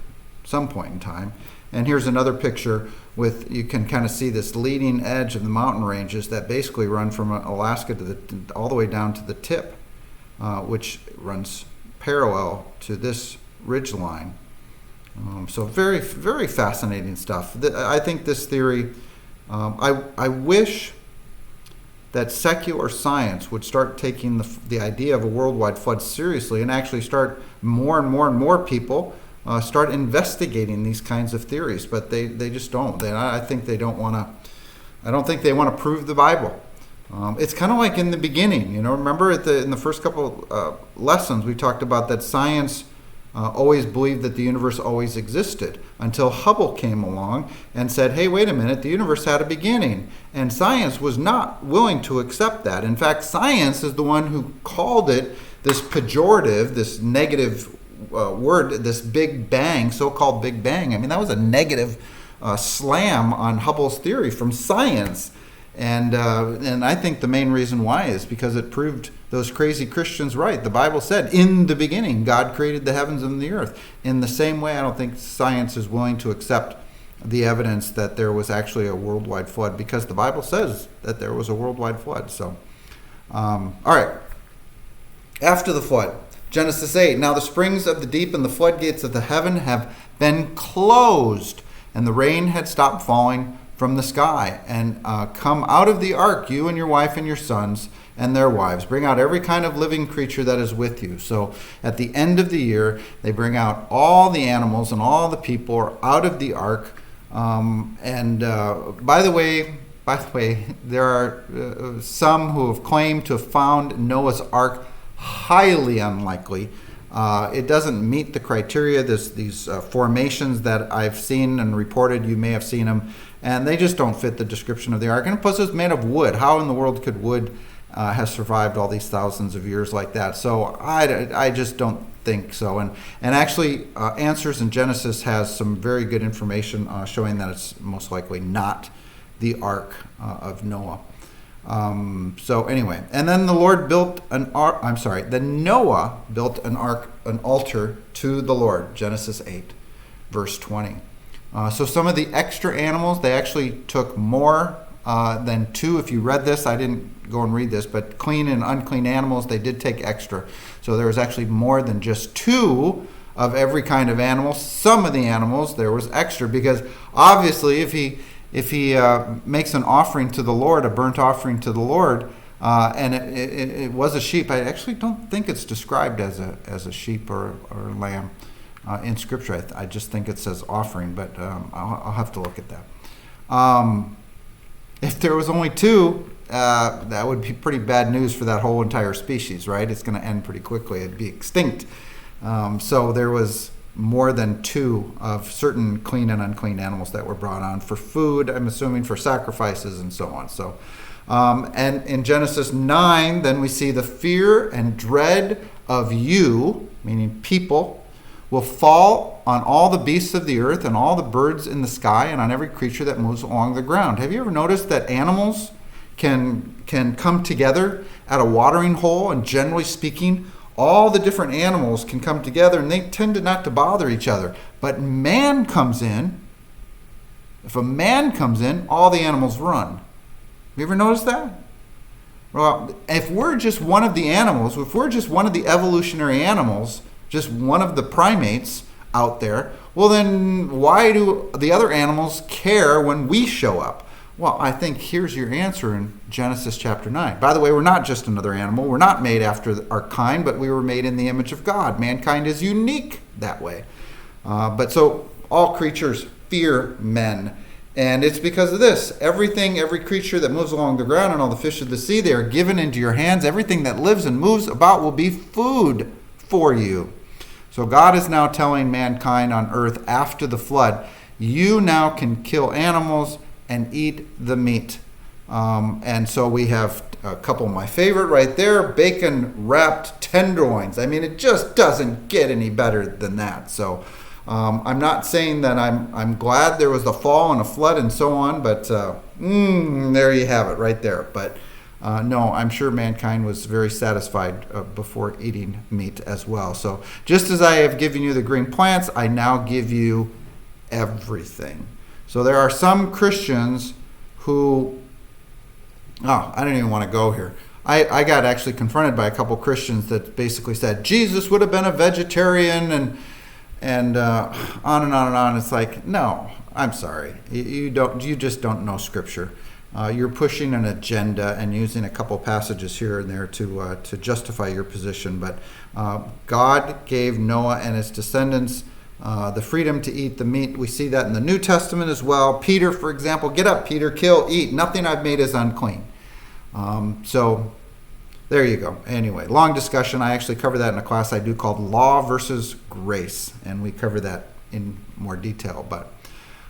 some point in time. And here's another picture you can kind of see this leading edge of the mountain ranges that basically run from Alaska all the way down to the tip, which runs parallel to this ridge line. So very, very fascinating stuff. I think this theory, I wish that secular science would start taking the idea of a worldwide flood seriously and actually start more and more people start investigating these kinds of theories, but they just don't. I think they don't want to. I don't think they want to prove the Bible. It's kind of like in the beginning, Remember in the first couple lessons we talked about that science always believed that the universe always existed until Hubble came along and said, hey, wait a minute, the universe had a beginning. And science was not willing to accept that. In fact, science is the one who called it this pejorative, this negative word, this Big Bang, so-called Big Bang. I mean, that was a negative slam on Hubble's theory from science. And I think the main reason why is because it proved those crazy Christians right. The Bible said, in the beginning, God created the heavens and the earth. In the same way, I don't think science is willing to accept the evidence that there was actually a worldwide flood, because the Bible says that there was a worldwide flood. So, all right. After the flood, Genesis 8. Now the springs of the deep and the floodgates of the heaven have been closed, and the rain had stopped falling from the sky. And come out of the ark, you and your wife and your sons and their wives. Bring out every kind of living creature that is with you. So at the end of the year, they bring out all the animals, and all the people are out of the ark. By the way, there are some who have claimed to have found Noah's ark. Highly unlikely. It doesn't meet the criteria. These formations that I've seen and reported, you may have seen them, and they just don't fit the description of the ark. And plus, it's made of wood. How in the world could wood have survived all these thousands of years like that? So I just don't think so. And actually, Answers in Genesis has some very good information showing that it's most likely not the ark of Noah. So anyway, and then the Lord built then Noah built an altar to the Lord, Genesis 8, verse 20. So some of the extra animals, they actually took more than two. If you read this, I didn't go and read this, but clean and unclean animals, they did take extra. So there was actually more than just two of every kind of animal. Some of the animals, there was extra, because obviously if he makes an offering to the Lord, a burnt offering to the Lord, and it was a sheep. I actually don't think it's described as a sheep or a lamb in Scripture. I just think it says offering, but I'll have to look at that. If there was only two, that would be pretty bad news for that whole entire species, right? It's going to end pretty quickly. It'd be extinct. So there was more than two of certain clean and unclean animals that were brought on for food, I'm assuming for sacrifices and so on. So, and in Genesis 9, then we see the fear and dread of you, meaning people, will fall on all the beasts of the earth and all the birds in the sky and on every creature that moves along the ground. Have you ever noticed that animals can come together at a watering hole, and generally speaking, all the different animals can come together, and they tend not to bother each other. But man comes in. If a man comes in, all the animals run. Have you ever noticed that? Well, if we're just one of the animals, if we're just one of the evolutionary animals, just one of the primates out there, well then why do the other animals care when we show up? Well, I think here's your answer in Genesis chapter 9. By the way, we're not just another animal. We're not made after our kind, but we were made in the image of God. Mankind is unique that way. But so all creatures fear men. And it's because of this. Every creature that moves along the ground and all the fish of the sea, they are given into your hands. Everything that lives and moves about will be food for you. So God is now telling mankind on earth after the flood, you now can kill animals and eat the meat. And so we have a couple of my favorite right there, bacon wrapped tenderloins. I mean, it just doesn't get any better than that. So I'm not saying that I'm glad there was a fall and a flood and so on, but there you have it right there. But no, I'm sure mankind was very satisfied before eating meat as well. So just as I have given you the green plants, I now give you everything. So there are some Christians who, I don't even want to go here. I got actually confronted by a couple Christians that basically said Jesus would have been a vegetarian and on and on and on. It's like, no, I'm sorry. You just don't know Scripture. You're pushing an agenda and using a couple passages here and there to justify your position. But God gave Noah and his descendants the freedom to eat the meat. We see that in the New Testament as well. Peter, for example, get up, Peter, kill, eat. Nothing I've made is unclean. So there you go. Anyway, long discussion. I actually cover that in a class I do called Law versus Grace, and we cover that in more detail. But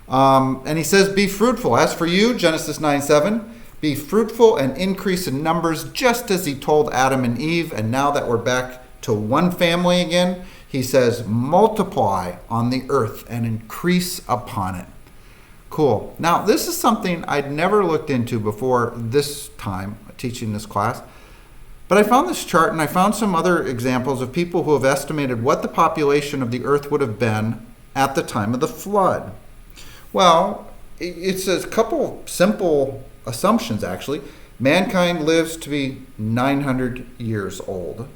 and he says, be fruitful. As for you, Genesis 9:7, be fruitful and increase in numbers, just as he told Adam and Eve. And now that we're back to one family again, he says, multiply on the earth and increase upon it. Cool. Now, this is something I'd never looked into before this time teaching this class. But I found this chart, and I found some other examples of people who have estimated what the population of the earth would have been at the time of the flood. Well, it's a couple simple assumptions, actually. Mankind lives to be 900 years old,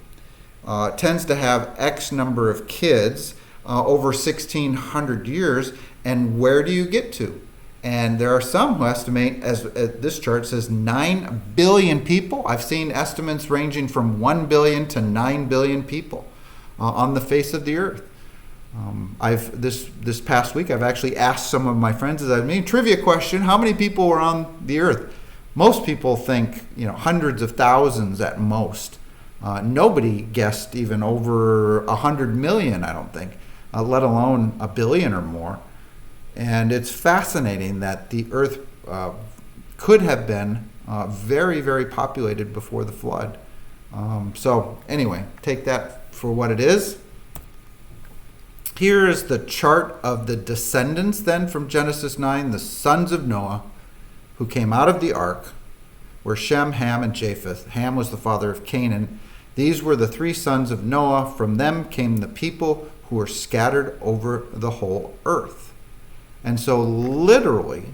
tends to have X number of kids over 1,600 years, and where do you get to? And there are some who estimate, as this chart says, 9 billion people. I've seen estimates ranging from 1 billion to 9 billion people on the face of the earth. This past week, I've actually asked some of my friends, trivia question, how many people were on the earth? Most people think, hundreds of thousands at most. Nobody guessed even over 100 million, I don't think, let alone a billion or more. And it's fascinating that the earth could have been very, very populated before the flood. So anyway, take that for what it is. Here is the chart of the descendants then from Genesis 9, the sons of Noah, who came out of the ark, were Shem, Ham, and Japheth. Ham was the father of Canaan. These were the 3 sons of Noah. From them came the people who were scattered over the whole earth. And so literally,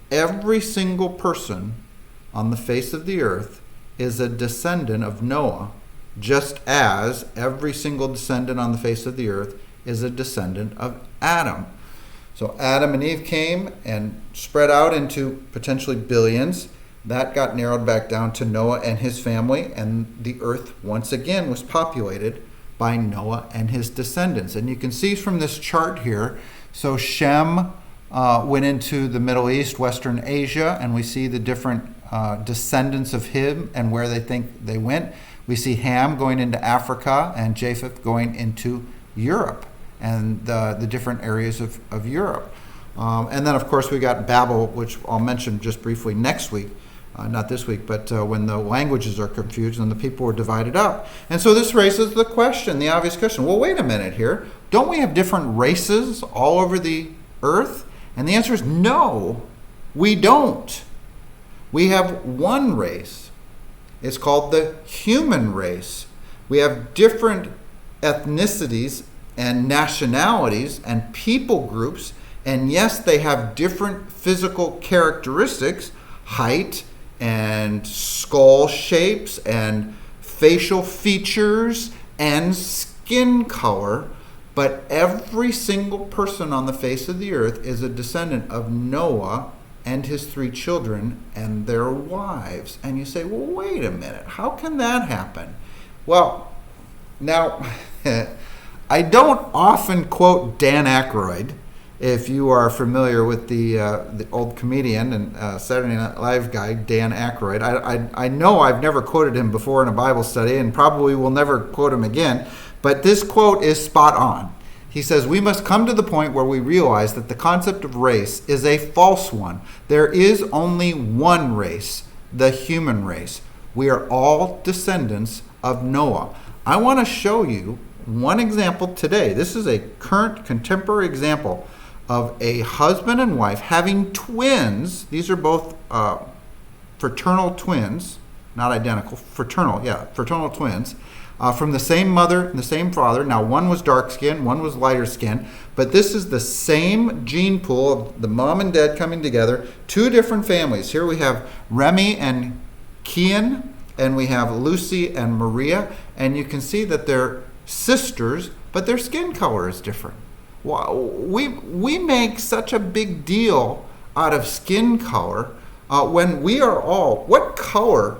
every single person on the face of the earth is a descendant of Noah, just as every single descendant on the face of the earth is a descendant of Adam. So Adam and Eve came and spread out into potentially billions. That got narrowed back down to Noah and his family, and the earth once again was populated by Noah and his descendants. And you can see from this chart here, so Shem went into the Middle East, Western Asia, and we see the different descendants of him and where they think they went. We see Ham going into Africa and Japheth going into Europe and the different areas of Europe. And then, of course, we got Babel, which I'll mention just briefly next week. Not this week, but when the languages are confused and the people were divided up. And so this raises the question, the obvious question, well, wait a minute here. Don't we have different races all over the earth? And the answer is no, we don't. We have one race. It's called the human race. We have different ethnicities and nationalities and people groups, and yes, they have different physical characteristics, height, and skull shapes and facial features and skin color, but every single person on the face of the earth is a descendant of Noah and his 3 children and their wives. And you say, well, wait a minute, how can that happen? Well, now, I don't often quote Dan Aykroyd. If you are familiar with the old comedian and Saturday Night Live guy, Dan Aykroyd, I know I've never quoted him before in a Bible study and probably will never quote him again, but this quote is spot on. He says, we must come to the point where we realize that the concept of race is a false one. There is only one race, the human race. We are all descendants of Noah. I want to show you one example today. This is a current contemporary example of a husband and wife having twins. These are both fraternal twins, not identical, fraternal twins, from the same mother and the same father. Now, one was dark skinned, one was lighter skinned, but this is the same gene pool of the mom and dad coming together, 2 different families. Here we have Remy and Kian, and we have Lucy and Maria, and you can see that they're sisters, but their skin color is different. We make such a big deal out of skin color when we are all, what color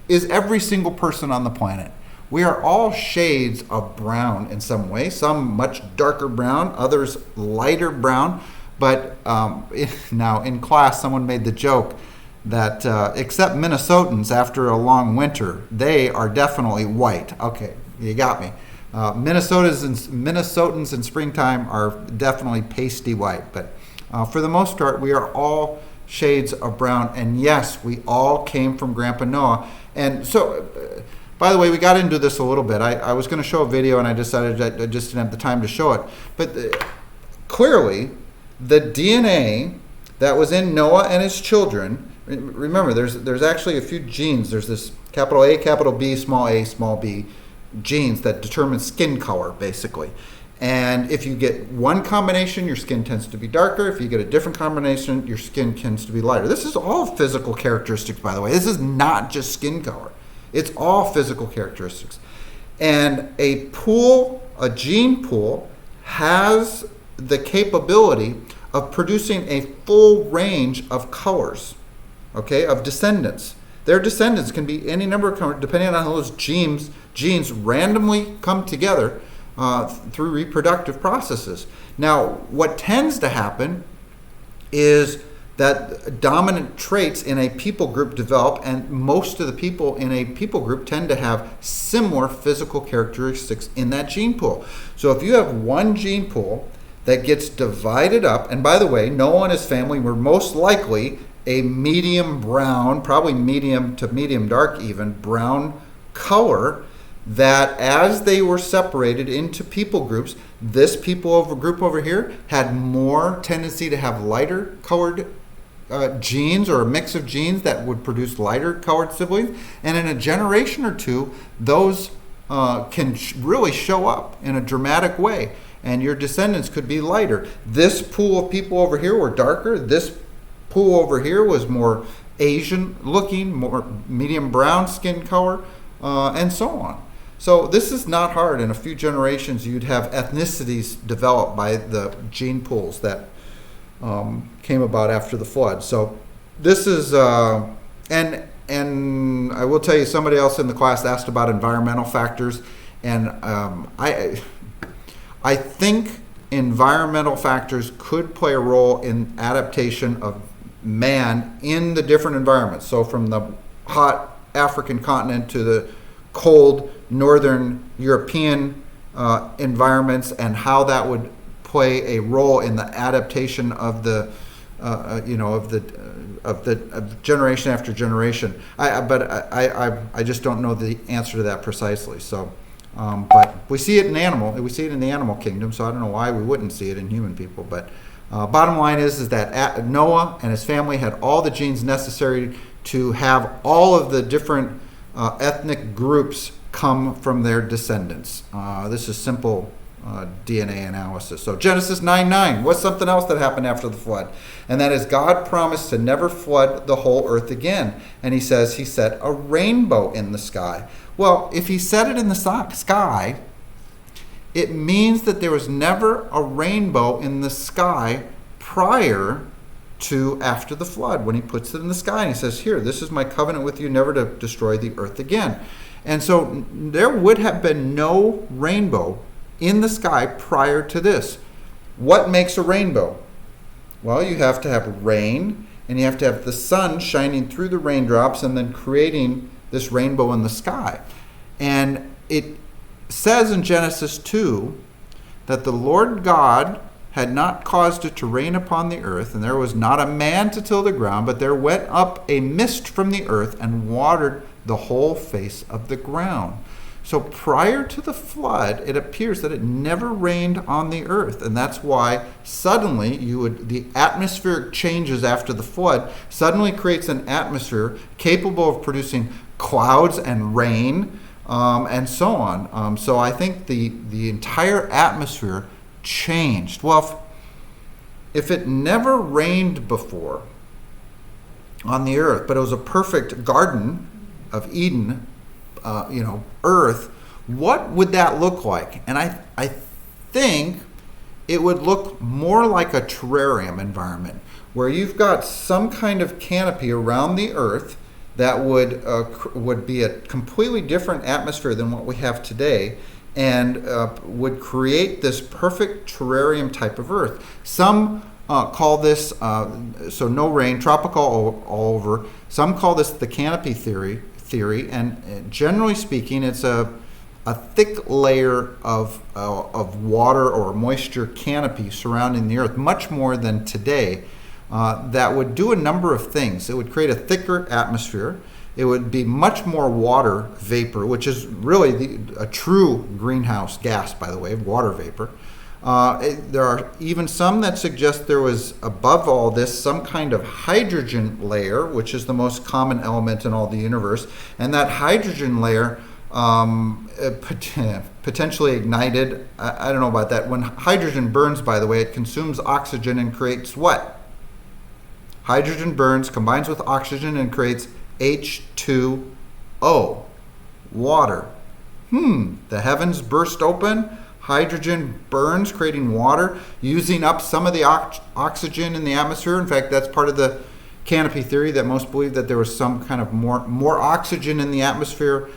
is every single person on the planet? We are all shades of brown in some way, some much darker brown, others lighter brown. But now in class, someone made the joke that except Minnesotans after a long winter, they are definitely white. Okay, you got me. Minnesotans in springtime are definitely pasty white, but for the most part, we are all shades of brown. And yes, we all came from Grandpa Noah. And so, by the way, we got into this a little bit. I was going to show a video, and I decided I just didn't have the time to show it. But clearly, the DNA that was in Noah and his children, remember, there's actually a few genes. There's this capital A, capital B, small b genes that determine skin color, basically. And if you get one combination, your skin tends to be darker. If you get a different combination, your skin tends to be lighter. This is all physical characteristics, by the way. This is not just skin color. It's all physical characteristics. And a gene pool, has the capability of producing a full range of colors, okay, of descendants. Their descendants can be any number of colors, depending on how those genes randomly come together through reproductive processes. Now, what tends to happen is that dominant traits in a people group develop, and most of the people in a people group tend to have similar physical characteristics in that gene pool. So if you have one gene pool that gets divided up, and by the way, Noah and his family were most likely a medium brown, probably medium to medium dark even, brown color, that as they were separated into people groups, this group over here had more tendency to have lighter colored genes, or a mix of genes that would produce lighter colored siblings. And in a generation or two, those can really show up in a dramatic way, and your descendants could be lighter. This pool of people over here were darker. This pool over here was more Asian looking, more medium brown skin color, and so on. So this is not hard. In a few generations, you'd have ethnicities developed by the gene pools that came about after the flood. So this is, and I will tell you, somebody else in the class asked about environmental factors, and I think environmental factors could play a role in adaptation of man in the different environments. So from the hot African continent to the cold northern European environments, and how that would play a role in the adaptation of the of generation after generation. I just don't know the answer to that precisely. So, but we see it in the animal kingdom. So I don't know why we wouldn't see it in human people. But bottom line is that Noah and his family had all the genes necessary to have all of the different ethnic groups come from their descendants. This is simple DNA analysis. So Genesis 9:9, what's something else that happened after the flood? And that is, God promised to never flood the whole earth again. And he says he set a rainbow in the sky. Well, if he set it in the sky, it means that there was never a rainbow in the sky prior to after the flood, when he puts it in the sky and he says, here, this is my covenant with you, never to destroy the earth again. And so there would have been no rainbow in the sky prior to this. What makes a rainbow? Well, you have to have rain, and you have to have the sun shining through the raindrops and then creating this rainbow in the sky. And it says in Genesis 2 that the Lord God had not caused it to rain upon the earth, and there was not a man to till the ground, but there went up a mist from the earth and watered the whole face of the ground. So prior to the flood, it appears that it never rained on the earth, and that's why suddenly the atmospheric changes after the flood suddenly creates an atmosphere capable of producing clouds and rain, and so on. So I think the entire atmosphere changed. Well, if it never rained before on the earth, but it was a perfect Garden of Eden, earth, what would that look like? And I think it would look more like a terrarium environment, where you've got some kind of canopy around the earth that would be a completely different atmosphere than what we have today, and would create this perfect terrarium type of earth. Some call this, so no rain, tropical all over. Some call this the Canopy theory, and generally speaking, it's a thick layer of water or moisture canopy surrounding the earth, much more than today, that would do a number of things. It would create a thicker atmosphere. It would be much more water vapor, which is really a true greenhouse gas, by the way, water vapor. There are even some that suggest there was, above all this, some kind of hydrogen layer, which is the most common element in all the universe. And that hydrogen layer potentially ignited, I don't know about that. When hydrogen burns, by the way, it consumes oxygen and creates what? Hydrogen burns, combines with oxygen, and creates H2O, water. The heavens burst open. Hydrogen burns, creating water, using up some of the oxygen in the atmosphere. In fact, that's part of the Canopy theory, that most believe that there was some kind of more oxygen in the atmosphere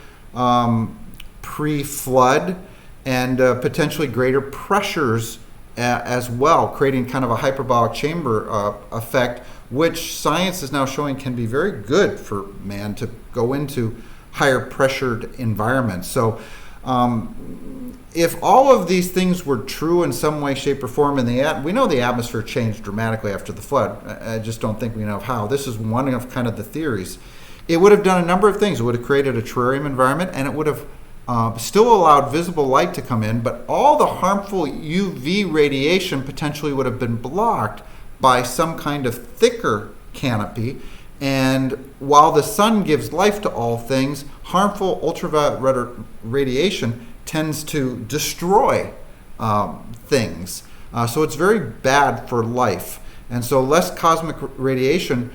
pre-flood, and potentially greater pressures as well, creating kind of a hyperbolic chamber effect, which science is now showing can be very good for man to go into higher pressured environments. So if all of these things were true in some way, shape, or form, we know the atmosphere changed dramatically after the flood. I just don't think we know how. This is one of kind of the theories. It would have done a number of things. It would have created a terrarium environment, and it would have still allowed visible light to come in, but all the harmful UV radiation potentially would have been blocked by some kind of thicker canopy. And while the sun gives life to all things, harmful ultraviolet radiation tends to destroy things. So it's very bad for life. And so less cosmic radiation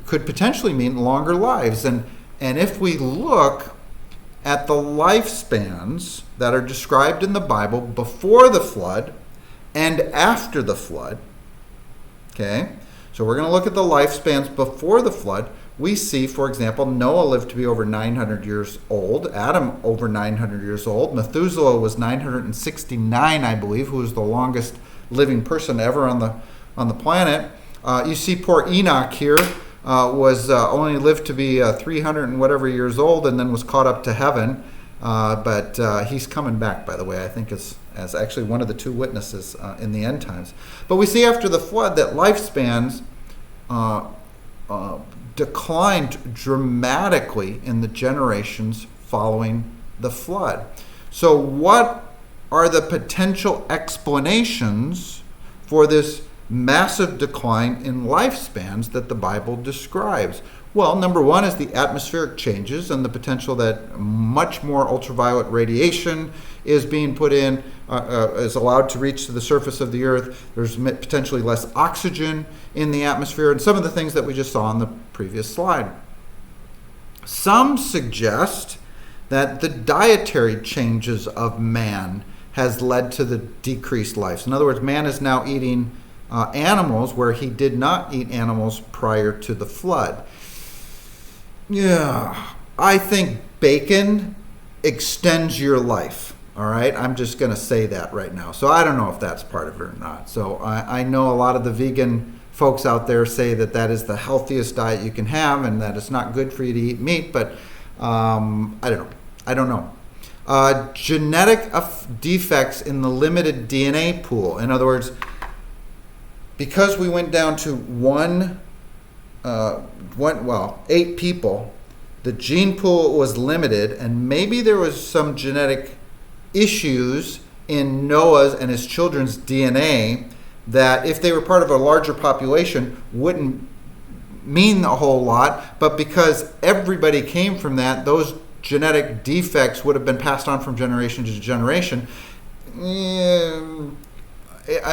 could potentially mean longer lives. And if we look at the lifespans that are described in the Bible before the flood and after the flood, okay, so we're going to look at the lifespans before the flood. We see, for example, Noah lived to be over 900 years old, Adam over 900 years old, Methuselah was 969, I believe, who was the longest living person ever on the planet. You see poor Enoch here was only lived to be 300 and whatever years old, and then was caught up to heaven. But he's coming back, by the way, I think as actually one of the two witnesses in the end times. But we see after the flood that lifespans declined dramatically in the generations following the flood. So what are the potential explanations for this massive decline in lifespans that the Bible describes? Well, number one is the atmospheric changes and the potential that much more ultraviolet radiation is being put in, is allowed to reach to the surface of the earth. There's potentially less oxygen in the atmosphere, and some of the things that we just saw on the previous slide. Some suggest that the dietary changes of man has led to the decreased lives. In other words, man is now eating animals where he did not eat animals prior to the flood. Yeah, I think bacon extends your life. All right, I'm just going to say that right now. So I don't know if that's part of it or not. So I know a lot of the vegan folks out there say that that is the healthiest diet you can have and that it's not good for you to eat meat, but I don't know. Genetic defects in the limited DNA pool. In other words, because we went down to 8 people, the gene pool was limited, and maybe there was some genetic issues in Noah's and his children's DNA that, if they were part of a larger population, wouldn't mean a whole lot, but because everybody came from that, those genetic defects would have been passed on from generation to generation. I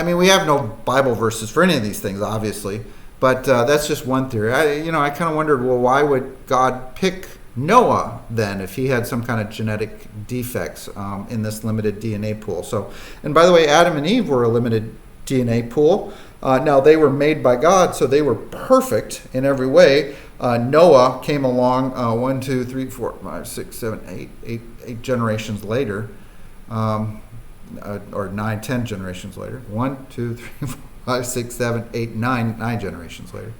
mean, we have no Bible verses for any of these things, obviously, but that's just one theory. I kind of wondered, well, why would God pick Noah then if he had some kind of genetic defects in this limited DNA pool? So, and by the way, Adam and Eve were a limited DNA pool. Now, they were made by God, so they were perfect in every way. Noah came along 1, 2, 3, 4, 5, 6, 7, 8 generations later, or 9, 10 generations later. 1, 2, 3, 4, 5, 6, 7, 8, 9 generations later.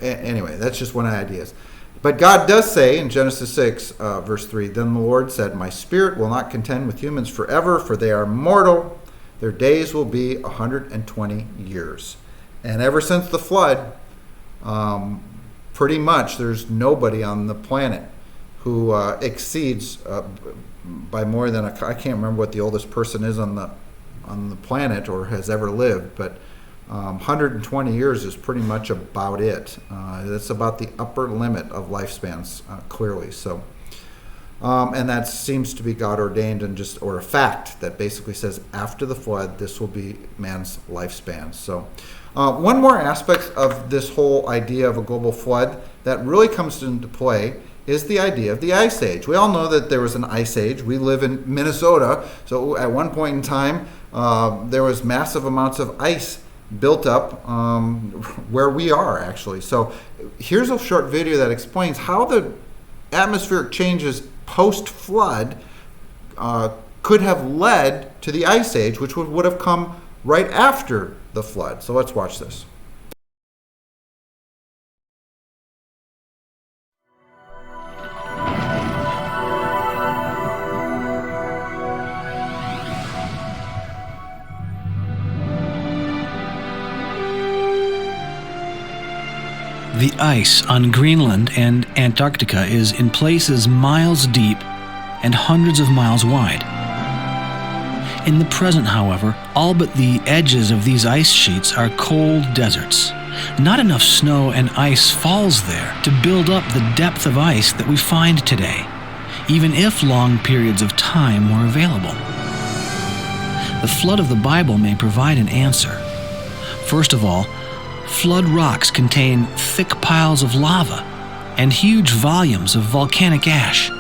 Anyway, that's just one of the ideas. But God does say in Genesis 6, verse 3, "Then the Lord said, My spirit will not contend with humans forever, for they are mortal. Their days will be 120 years. And ever since the flood, pretty much there's nobody on the planet who exceeds by more than I can't remember what the oldest person is on the planet or has ever lived, but 120 years is pretty much about it. That's about the upper limit of lifespans, clearly. So, and that seems to be God ordained and or a fact that basically says after the flood, this will be man's lifespan. So, one more aspect of this whole idea of a global flood that really comes into play is the idea of the Ice Age. We all know that there was an Ice Age. We live in Minnesota, so at one point in time, there was massive amounts of ice built up where we are, actually. So here's a short video that explains how the atmospheric changes post-flood could have led to the Ice Age, which would have come right after the flood. So let's watch this. The ice on Greenland and Antarctica is in places miles deep and hundreds of miles wide. In the present, however, all but the edges of these ice sheets are cold deserts. Not enough snow and ice falls there to build up the depth of ice that we find today, even if long periods of time were available. The flood of the Bible may provide an answer. First of all, flood rocks contain thick piles of lava and huge volumes of volcanic ash.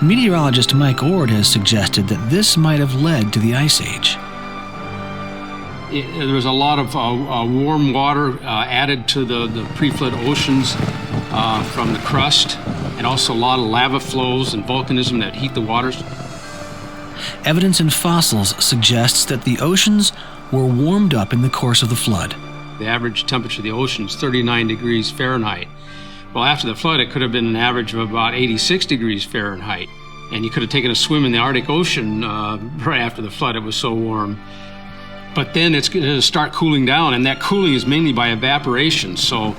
Meteorologist Mike Ord has suggested that this might have led to the Ice Age. There was a lot of warm water added to the pre-flood oceans from the crust, and also a lot of lava flows and volcanism that heat the waters. Evidence in fossils suggests that the oceans were warmed up in the course of the flood. The average temperature of the ocean is 39 degrees Fahrenheit. Well, after the flood, it could have been an average of about 86 degrees Fahrenheit. And you could have taken a swim in the Arctic Ocean right after the flood. It was so warm. But then it's going to start cooling down, and that cooling is mainly by evaporation. So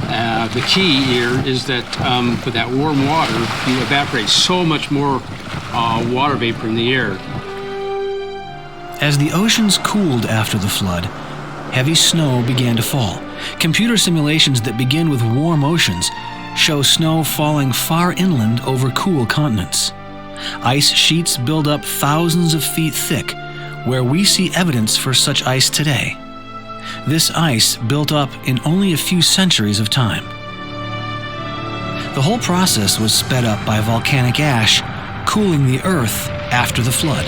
the key here is that with that warm water, you evaporate so much more water vapor in the air. As the oceans cooled after the flood, heavy snow began to fall. Computer simulations that begin with warm oceans show snow falling far inland over cool continents. Ice sheets build up thousands of feet thick, where we see evidence for such ice today. This ice built up in only a few centuries of time. The whole process was sped up by volcanic ash cooling the Earth after the flood.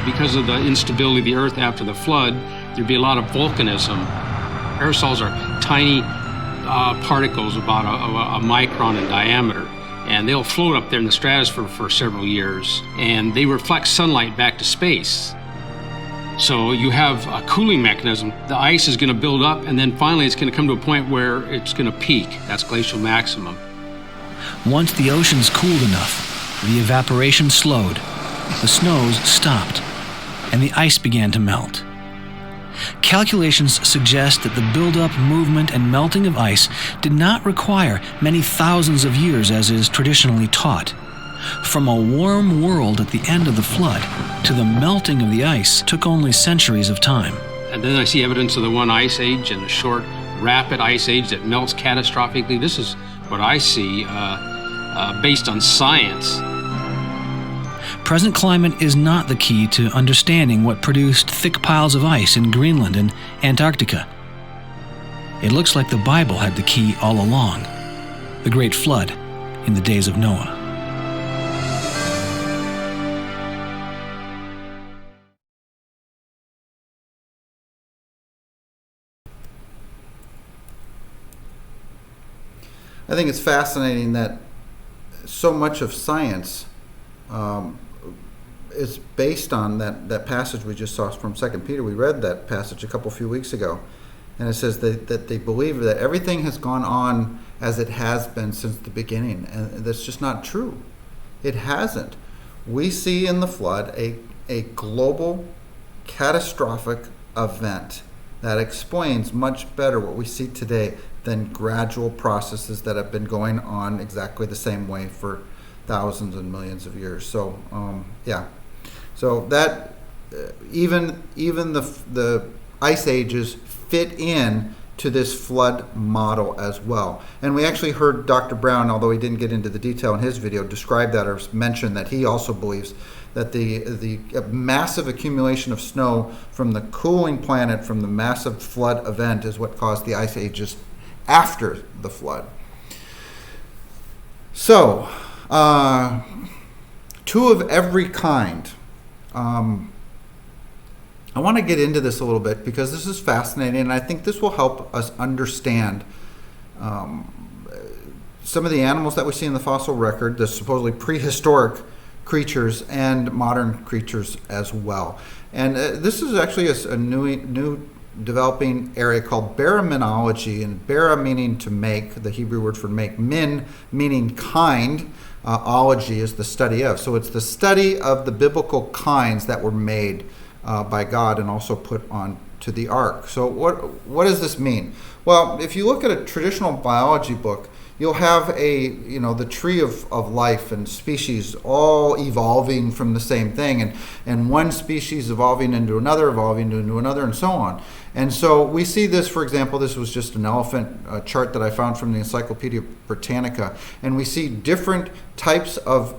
Because of the instability of the Earth after the flood, there'd be a lot of volcanism. Aerosols are tiny particles about a micron in diameter, and they'll float up there in the stratosphere for several years, and they reflect sunlight back to space. So you have a cooling mechanism. The ice is going to build up, and then finally it's going to come to a point where it's going to peak. That's glacial maximum. Once the oceans cooled enough, the evaporation slowed, the snows stopped, and the ice began to melt. Calculations suggest that the buildup, movement, and melting of ice did not require many thousands of years as is traditionally taught. From a warm world at the end of the flood to the melting of the ice took only centuries of time. And then I see evidence of the one ice age and a short, rapid ice age that melts catastrophically. This is what I see based on science. Present climate is not the key to understanding what produced thick piles of ice in Greenland and Antarctica. It looks like the Bible had the key all along, the Great Flood in the days of Noah. I think it's fascinating that so much of science is based on that passage we just saw from 2 Peter. We read that passage a few weeks ago, and it says that they believe that everything has gone on as it has been since the beginning, and that's just not true. It hasn't. We see in the flood a global catastrophic event that explains much better what we see today than gradual processes that have been going on exactly the same way for thousands and millions of years. So so that even the ice ages fit in to this flood model as well. And we actually heard Dr. Brown, although he didn't get into the detail in his video, describe that or mention that he also believes that the massive accumulation of snow from the cooling planet from the massive flood event is what caused the ice ages after the flood. So, two of every kind. I want to get into this a little bit because this is fascinating, and I think this will help us understand some of the animals that we see in the fossil record, the supposedly prehistoric creatures, and modern creatures as well. And this is actually a new developing area called Barominology, and bara meaning to make, the Hebrew word for make, min meaning kind, ology is the study of. So it's the study of the biblical kinds that were made by God and also put on to the ark. So what does this mean? Well, if you look at a traditional biology book, you'll have the tree of life and species all evolving from the same thing, and one species evolving into another, and so on. And so we see this, for example, this was just an elephant chart that I found from the Encyclopedia Britannica, and we see different types of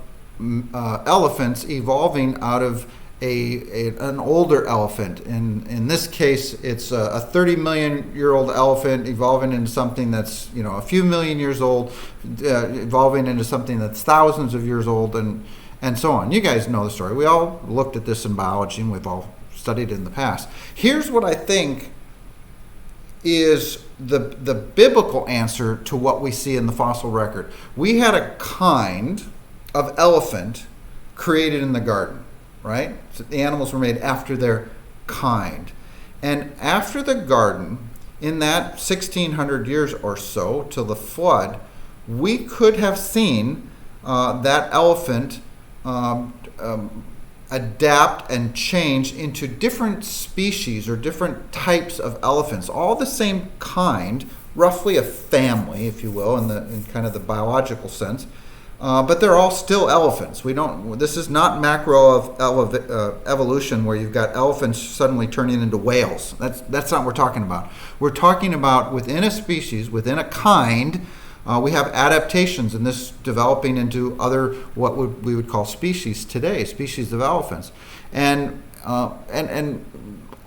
elephants evolving out of an older elephant. In this case, it's a 30 million year old elephant evolving into something that's a few million years old, evolving into something that's thousands of years old, and so on. You guys know the story. We all looked at this in biology, and we've all studied it in the past. Here's what I think is the biblical answer to what we see in the fossil record. We had a kind of elephant created in the garden. Right? So the animals were made after their kind. And after the garden, in that 1600 years or so till the flood, we could have seen that elephant adapt and change into different species or different types of elephants, all the same kind, roughly a family, if you will, in kind of the biological sense. But they're all still elephants. This is not macro evolution where you've got elephants suddenly turning into whales. That's not what we're talking about. We're talking about within a species, within a kind, we have adaptations, and this developing into other what we would call species today, species of elephants, and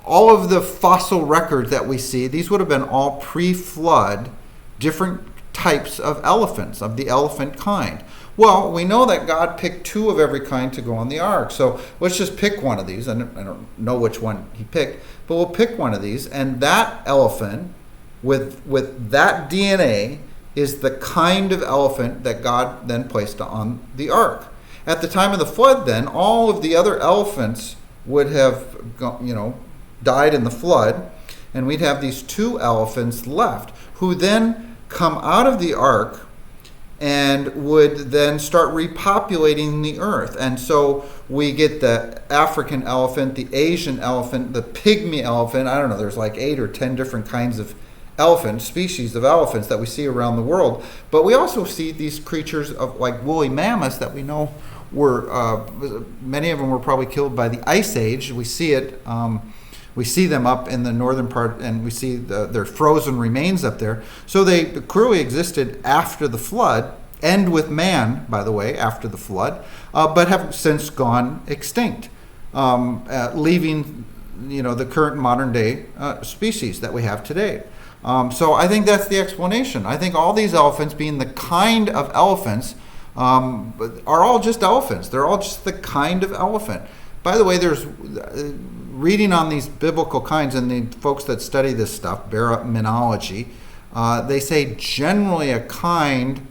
all of the fossil records that we see, these would have been all pre-flood, different types of elephants, of the elephant kind. Well, we know that God picked two of every kind to go on the ark. So let's just pick one of these. I don't know which one he picked, but we'll pick one of these. And that elephant with that DNA is the kind of elephant that God then placed on the ark. At the time of the flood then, all of the other elephants would have died in the flood, and we'd have these two elephants left who then come out of the ark and would then start repopulating the earth. And so we get the African elephant, the Asian elephant, the pygmy elephant. I don't know, there's like 8 or 10 different kinds of species of elephants that we see around the world. But we also see these creatures of like woolly mammoths that we know were, many of them were probably killed by the Ice Age. We see it. We see them up in the northern part, and we see their frozen remains up there. So they clearly existed after the flood, and with man, by the way, after the flood, but have since gone extinct, leaving the current modern day species that we have today. So I think that's the explanation. I think all these elephants, being the kind of elephants, are all just elephants. They're all just the kind of elephant. By the way, there's reading on these biblical kinds, and the folks that study this stuff, Barominology, they say generally a kind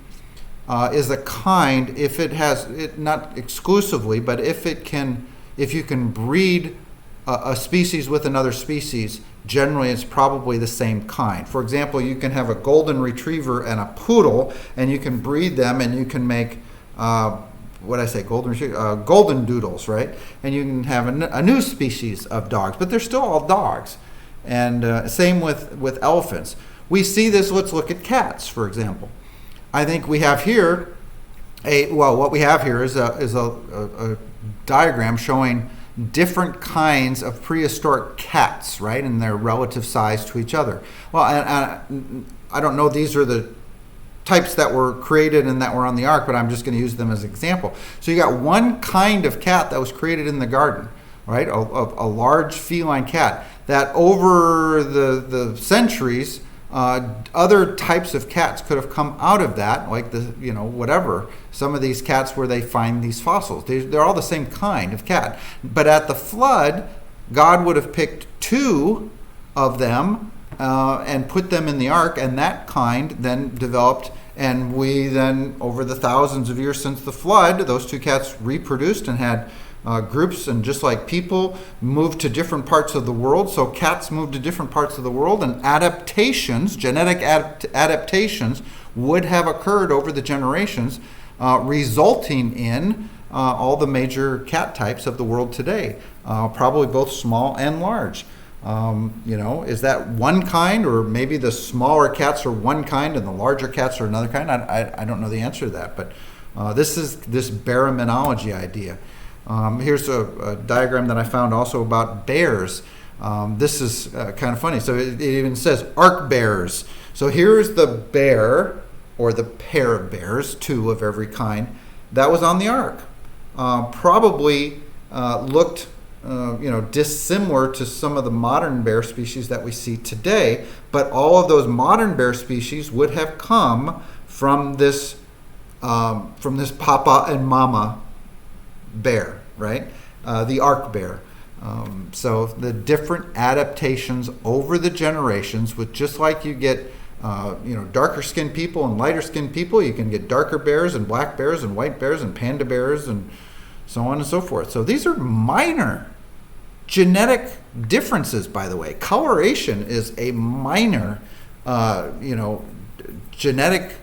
is a kind if it has, not exclusively, but if you can breed a species with another species, generally it's probably the same kind. For example, you can have a golden retriever and a poodle, and you can breed them, and you can make golden doodles, right? And you can have a new species of dogs, but they're still all dogs. And same with elephants. We see this, let's look at cats, for example. I think we have here what we have here is a diagram showing different kinds of prehistoric cats, right, and their relative size to each other. Well, I don't know, these are the types that were created and that were on the ark, but I'm just going to use them as an example. So you got one kind of cat that was created in the garden, right, a large feline cat, that over the centuries, other types of cats could have come out of that, like whatever. Some of these cats where they find these fossils, they're all the same kind of cat. But at the flood, God would have picked two of them and put them in the ark, and that kind then developed. And we then, over the thousands of years since the flood, those two cats reproduced and had groups, and just like people moved to different parts of the world, so cats moved to different parts of the world, and adaptations, genetic adaptations would have occurred over the generations, resulting in all the major cat types of the world today, probably both small and large. Is that one kind, or maybe the smaller cats are one kind and the larger cats are another kind? I don't know the answer to that, but this is this barominology idea. Here's a diagram that I found also about bears. This is kind of funny. So it even says ark bears. So here's the bear, or the pair of bears, two of every kind, that was on the ark. Probably looked dissimilar to some of the modern bear species that we see today, but all of those modern bear species would have come from this papa and mama bear, right? The ark bear. So the different adaptations over the generations, with just like you get darker skinned people and lighter skinned people, you can get darker bears and black bears and white bears and panda bears and so on and so forth. So these are minor genetic differences, by the way. Coloration is a minor genetic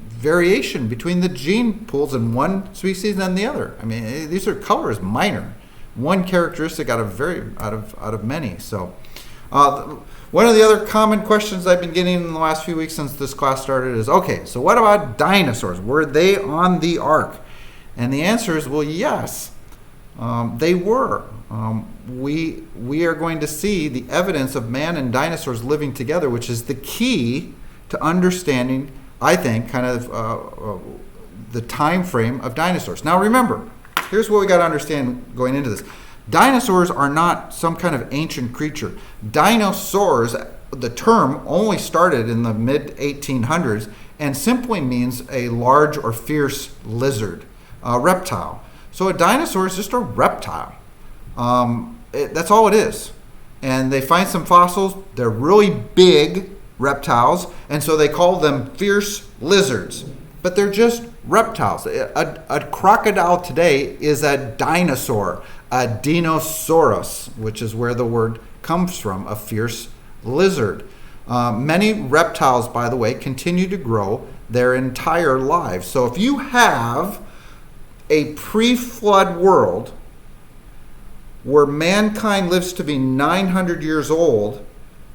variation between the gene pools in one species and the other. I mean, these are colors minor, one characteristic out of many. So one of the other common questions I've been getting in the last few weeks since this class started is, okay, so what about dinosaurs? Were they on the ark? And the answer is, well, yes, they were. We are going to see the evidence of man and dinosaurs living together, which is the key to understanding, I think, kind of the time frame of dinosaurs. Now remember, here's what we got to understand going into this. Dinosaurs are not some kind of ancient creature. Dinosaurs, the term, only started in the mid-1800s and simply means a large or fierce lizard, reptile. So a dinosaur is just a reptile. That's all it is. And they find some fossils. They're really big reptiles, and so they call them fierce lizards. But they're just reptiles. A crocodile today is a dinosaur, a dinosaurus, which is where the word comes from, a fierce lizard. Many reptiles, by the way, continue to grow their entire lives. So if you have a pre-flood world where mankind lives to be 900 years old,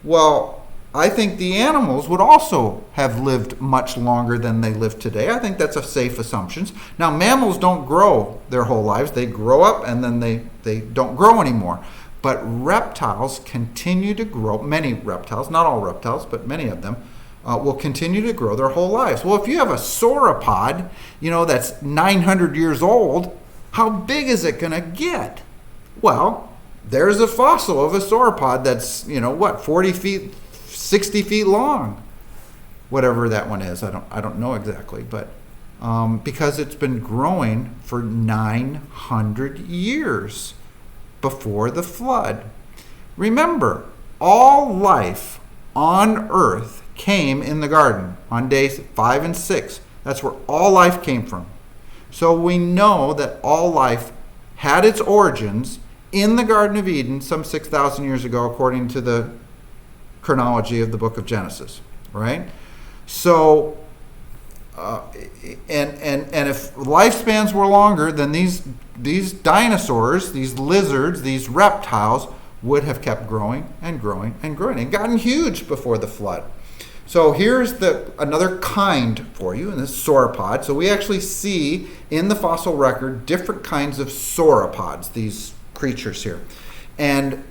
well, I think the animals would also have lived much longer than they live today. I think that's a safe assumption. Now, mammals don't grow their whole lives. They grow up and then they don't grow anymore. But reptiles continue to grow. Many reptiles, not all reptiles, but many of them, will continue to grow their whole lives. Well, if you have a sauropod, that's 900 years old, how big is it going to get? Well, there's a fossil of a sauropod that's, 40 feet, 60 feet long, whatever that one is. I don't know exactly, but because it's been growing for 900 years before the flood. Remember, all life on earth came in the garden on days 5 and 6. That's where all life came from. So we know that all life had its origins in the Garden of Eden some 6,000 years ago, according to the chronology of the book of Genesis, right? So, and if lifespans were longer, then these dinosaurs, these lizards, these reptiles would have kept growing and growing and growing and gotten huge before the flood. So here's another kind for you, and this is sauropod. So we actually see in the fossil record different kinds of sauropods, these creatures here. And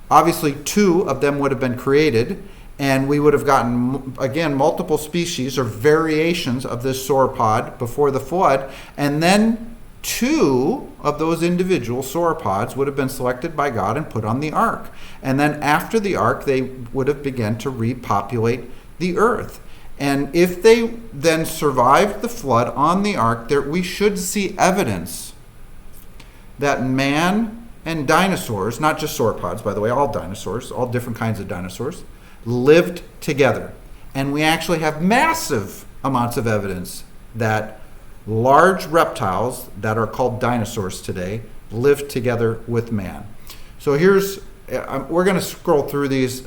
obviously 2 of them would have been created, and we would have gotten, again, multiple species or variations of this sauropod before the flood. And then 2 of those individual sauropods would have been selected by God and put on the ark. And then after the ark, they would have begun to repopulate the earth. And if they then survived the flood on the ark, we should see evidence that man and dinosaurs, not just sauropods, by the way, all dinosaurs, all different kinds of dinosaurs, lived together. And we actually have massive amounts of evidence that large reptiles that are called dinosaurs today lived together with man. So we're going to scroll through these.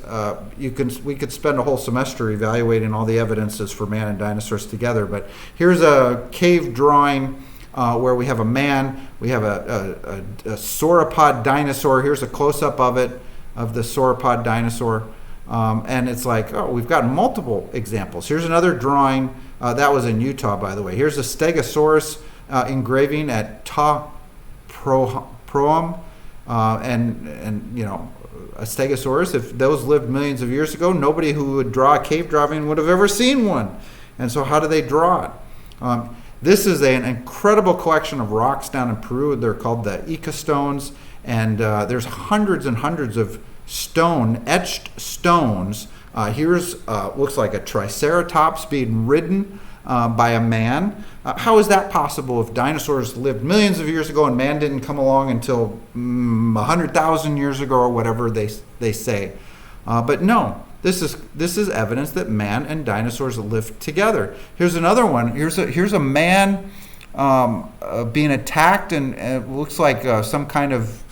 We could spend a whole semester evaluating all the evidences for man and dinosaurs together, but here's a cave drawing where we have a man, we have a sauropod dinosaur. Here's a close-up of it, of the sauropod dinosaur. And it's like, we've got multiple examples. Here's another drawing. That was in Utah, by the way. Here's a Stegosaurus engraving at Ta Proam. And a Stegosaurus, if those lived millions of years ago, nobody who would draw a cave drawing would have ever seen one. And so how do they draw it? This is an incredible collection of rocks down in Peru. They're called the Ica stones. And there's hundreds and hundreds of etched stones. Here's looks like a triceratops being ridden by a man. How is that possible if dinosaurs lived millions of years ago and man didn't come along until 100,000 years ago or whatever they say? But no, this is evidence that man and dinosaurs lived together. Here's another one. Here's a man being attacked, and it looks like some kind of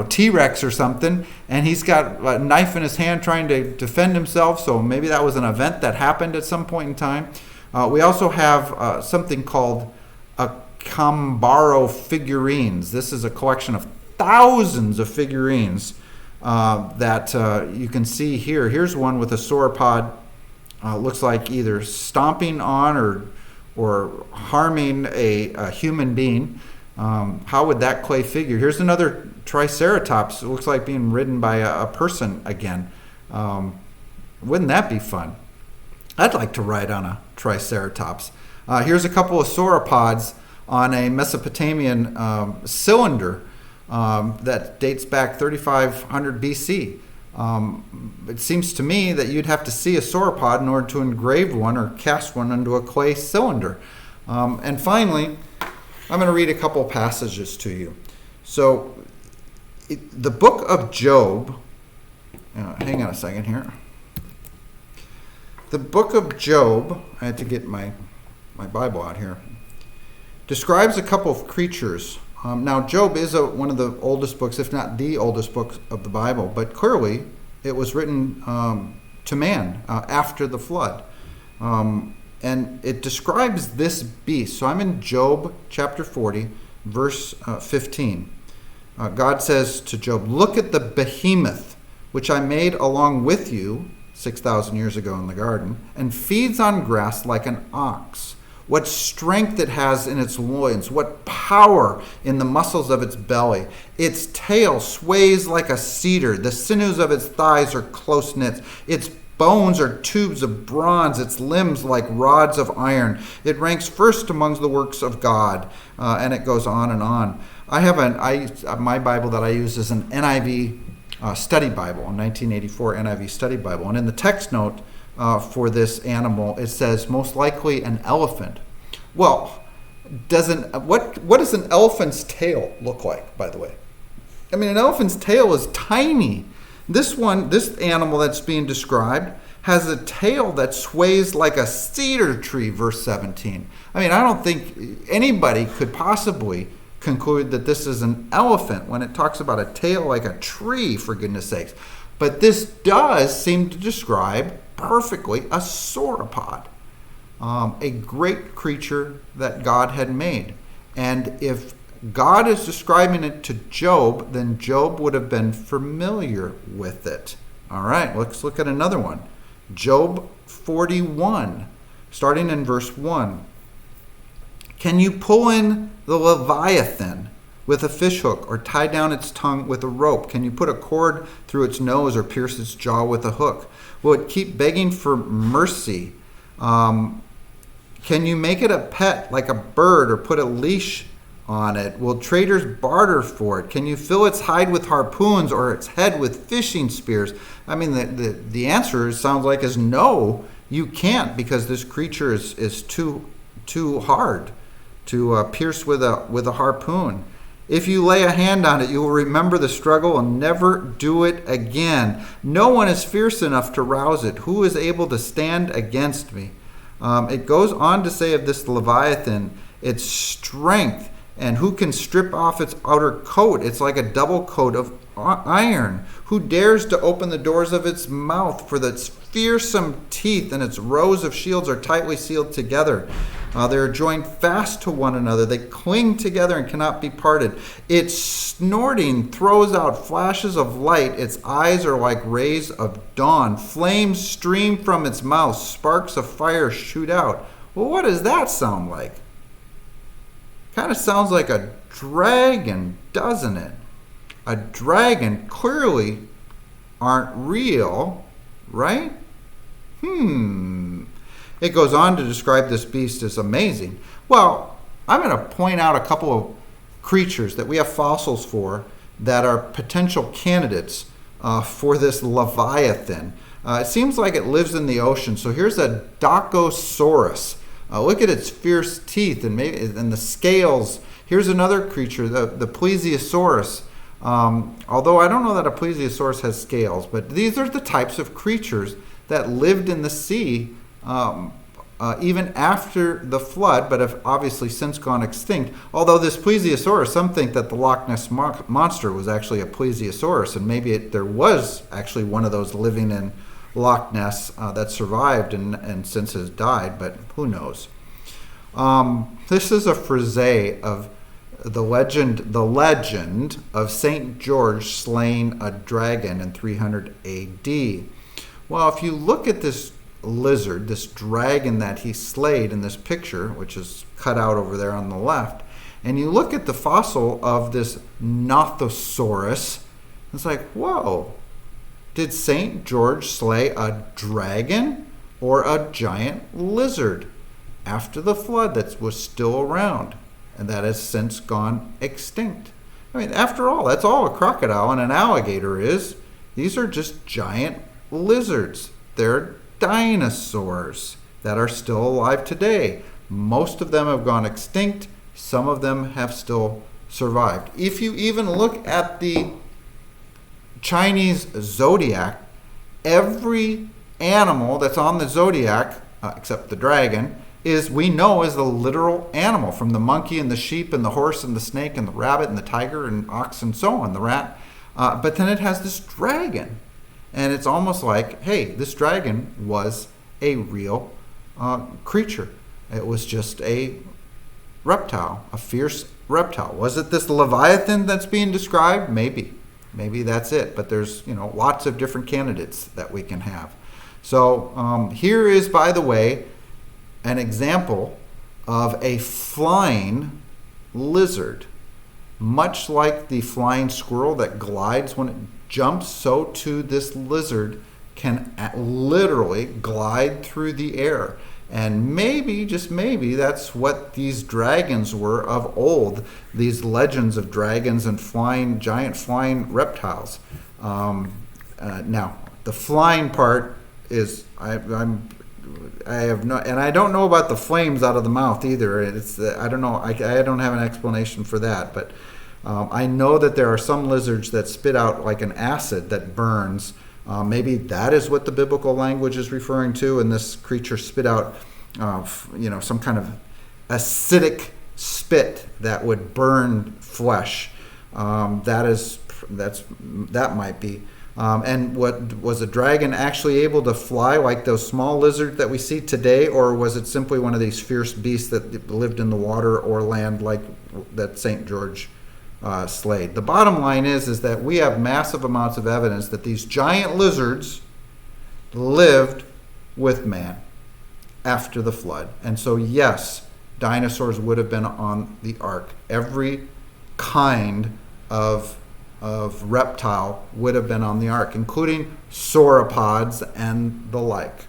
T-Rex or something, and he's got a knife in his hand trying to defend himself, so maybe that was an event that happened at some point in time. We also have something called a Kambaro Figurines. This is a collection of thousands of figurines that you can see here. Here's one with a sauropod, looks like either stomping on or harming a human being. How would that clay figure? Here's another Triceratops. It looks like being ridden by a person again. Wouldn't that be fun? I'd like to ride on a Triceratops. Here's a couple of sauropods on a Mesopotamian cylinder that dates back 3500 BC. It seems to me that you'd have to see a sauropod in order to engrave one or cast one into a clay cylinder. And finally, I'm going to read a couple passages to you. So, the book of Job, hang on a second here. The book of Job, I had to get my Bible out here, describes a couple of creatures. Now, Job is one of the oldest books, if not the oldest book of the Bible, but clearly it was written to man after the flood. And it describes this beast. So I'm in Job chapter 40, verse 15. God says to Job, "Look at the behemoth, which I made along with you 6,000 years ago in the garden, and feeds on grass like an ox. What strength it has in its loins, what power in the muscles of its belly. Its tail sways like a cedar, the sinews of its thighs are close knit. Its bones are tubes of bronze, its limbs like rods of iron. It ranks first among the works of God," and it goes on and on. My Bible that I use is an NIV study Bible, a 1984 NIV study Bible. And in the text note for this animal, it says, most likely an elephant. Well, what does an elephant's tail look like, by the way? I mean, an elephant's tail is tiny. This animal that's being described has a tail that sways like a cedar tree, verse 17. I mean, I don't think anybody could possibly conclude that this is an elephant when it talks about a tail like a tree, for goodness sakes. But this does seem to describe perfectly a sauropod, a great creature that God had made. And if God is describing it to Job, then Job would have been familiar with it. All right, let's look at another one. Job 41, starting in verse 1. Can you pull in the Leviathan with a fishhook, or tie down its tongue with a rope? Can you put a cord through its nose or pierce its jaw with a hook? Will it keep begging for mercy? Can you make it a pet like a bird, or put a leash on it? Will traders barter for it? Can you fill its hide with harpoons, or its head with fishing spears? I mean, the answer sounds like is no, you can't, because this creature is too hard to pierce with a harpoon. If you lay a hand on it, you will remember the struggle and never do it again. No one is fierce enough to rouse it. Who is able to stand against me? It goes on to say of this Leviathan, its strength, and who can strip off its outer coat? It's like a double coat of iron. Who dares to open the doors of its mouth? For its fearsome teeth and its rows of shields are tightly sealed together. They are joined fast to one another. They cling together and cannot be parted. Its snorting throws out flashes of light. Its eyes are like rays of dawn. Flames stream from its mouth. Sparks of fire shoot out. Well, what does that sound like? Kind of sounds like a dragon, doesn't it? A dragon clearly aren't real, right? It goes on to describe this beast as amazing. Well, I'm going to point out a couple of creatures that we have fossils for that are potential candidates for this Leviathan. It seems like it lives in the ocean. So here's a Docosaurus. Look at its fierce teeth and the scales. Here's another creature, the Plesiosaurus. Although I don't know that a Plesiosaurus has scales, but these are the types of creatures that lived in the sea even after the flood, but have obviously since gone extinct. Although this Plesiosaurus, some think that the Loch Ness Monster was actually a Plesiosaurus, and maybe there was actually one of those living in Loch Ness that survived and since has died, but who knows. This is a frise of the legend of St. George slaying a dragon in 300 AD. Well, if you look at this lizard, this dragon that he slayed in this picture, which is cut out over there on the left, and you look at the fossil of this Nothosaurus, it's like, whoa, did St. George slay a dragon or a giant lizard after the flood that was still around and that has since gone extinct? I mean, after all, that's all a crocodile and an alligator is. These are just giant lizards. They're dinosaurs that are still alive today. Most of them have gone extinct. Some of them have still survived. If you even look at the Chinese zodiac, every animal that's on the zodiac, except the dragon, we know is the literal animal, from the monkey and the sheep and the horse and the snake and the rabbit and the tiger and ox and so on, the rat. But then it has this dragon. And it's almost like, hey, this dragon was a real creature. It was just a reptile, a fierce reptile. Was it this Leviathan that's being described? Maybe. Maybe that's it. But there's lots of different candidates that we can have. So here is, by the way, an example of a flying lizard. Much like the flying squirrel that glides when it jumps, so too this lizard can literally glide through the air. And maybe, just maybe, that's what these dragons were of old, these legends of dragons and giant flying reptiles. Now, the flying part is, I have no, and I don't know about the flames out of the mouth either. I don't know. I don't have an explanation for that, but I know that there are some lizards that spit out like an acid that burns. Maybe that is what the biblical language is referring to, and this creature spit out, some kind of acidic spit that would burn flesh. That might be. And what was a dragon actually able to fly like those small lizards that we see today, or was it simply one of these fierce beasts that lived in the water or land like that St. George slayed? The bottom line is that we have massive amounts of evidence that these giant lizards lived with man after the flood. And so, yes, dinosaurs would have been on the ark. Every kind of reptile would have been on the ark, including sauropods and the like.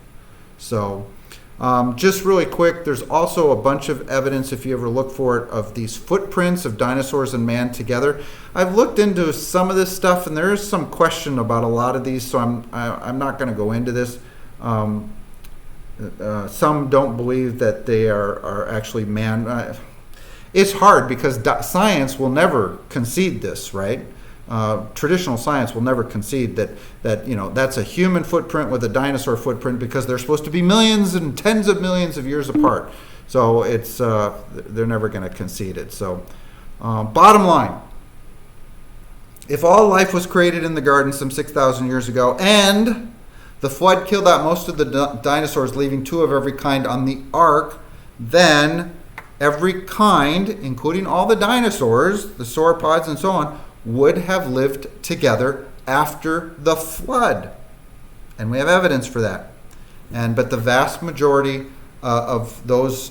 So just really quick, there's also a bunch of evidence, if you ever look for it, of these footprints of dinosaurs and man together. I've looked into some of this stuff, and there is some question about a lot of these, so I'm not going to go into this. Some don't believe that they are actually man. It's hard because science will never concede this, right? Traditional science will never concede that that's a human footprint with a dinosaur footprint, because they're supposed to be millions and tens of millions of years apart. So it's they're never going to concede it. So bottom line, if all life was created in the garden some 6,000 years ago, and the flood killed out most of the dinosaurs, leaving 2 of every kind on the ark, then every kind, including all the dinosaurs, the sauropods and so on, would have lived together after the flood. And we have evidence for that. But the vast majority of those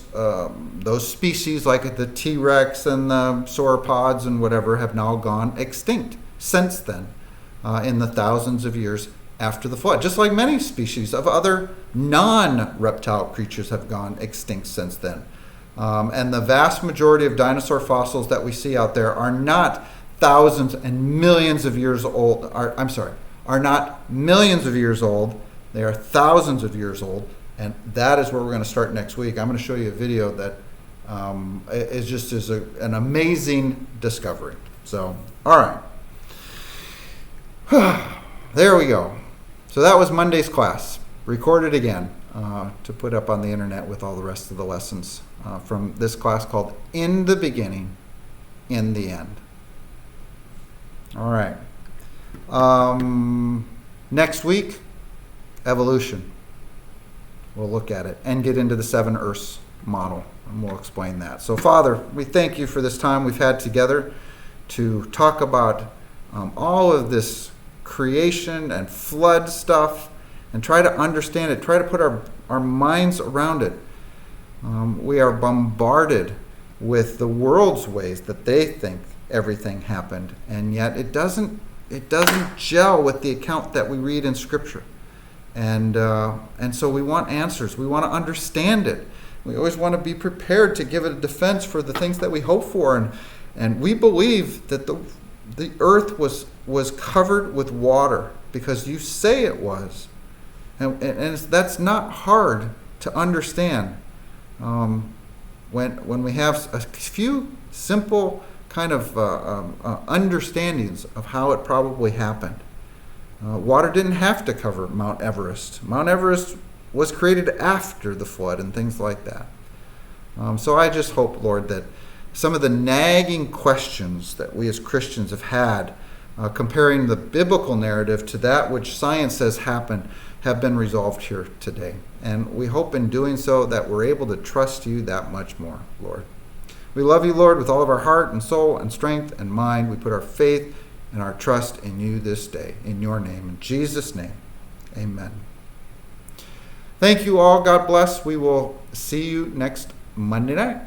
species, like the T-Rex and the sauropods and whatever, have now gone extinct since then, in the thousands of years after the flood. Just like many species of other non-reptile creatures have gone extinct since then. And the vast majority of dinosaur fossils that we see out there are not thousands and millions of years old. Are not millions of years old. They are thousands of years old. And that is where we're going to start next week. I'm going to show you a video that is an amazing discovery. So, all right. There we go. So that was Monday's class, recorded again to put up on the internet with all the rest of the lessons from this class called In the Beginning, in the End. All right. Next week, evolution. We'll look at it and get into the 7 Earths model, and we'll explain that. So, Father, we thank you for this time we've had together to talk about all of this creation and flood stuff and try to understand it, try to put our minds around it. We are bombarded with the world's ways that they think everything happened, and yet it doesn't gel with the account that we read in Scripture. And so we want answers. We want to understand it. We always want to be prepared to give it a defense for the things that we hope for. And we believe that the earth was covered with water because you say it was. And that's not hard to understand. When we have a few simple kind of understandings of how it probably happened. Water didn't have to cover Mount Everest. Mount Everest was created after the flood and things like that. So I just hope, Lord, that some of the nagging questions that we as Christians have had, comparing the biblical narrative to that which science says happened, have been resolved here today. And we hope in doing so that we're able to trust you that much more, Lord. We love you, Lord, with all of our heart and soul and strength and mind. We put our faith and our trust in you this day. In your name, in Jesus' name, amen. Thank you all. God bless. We will see you next Monday night.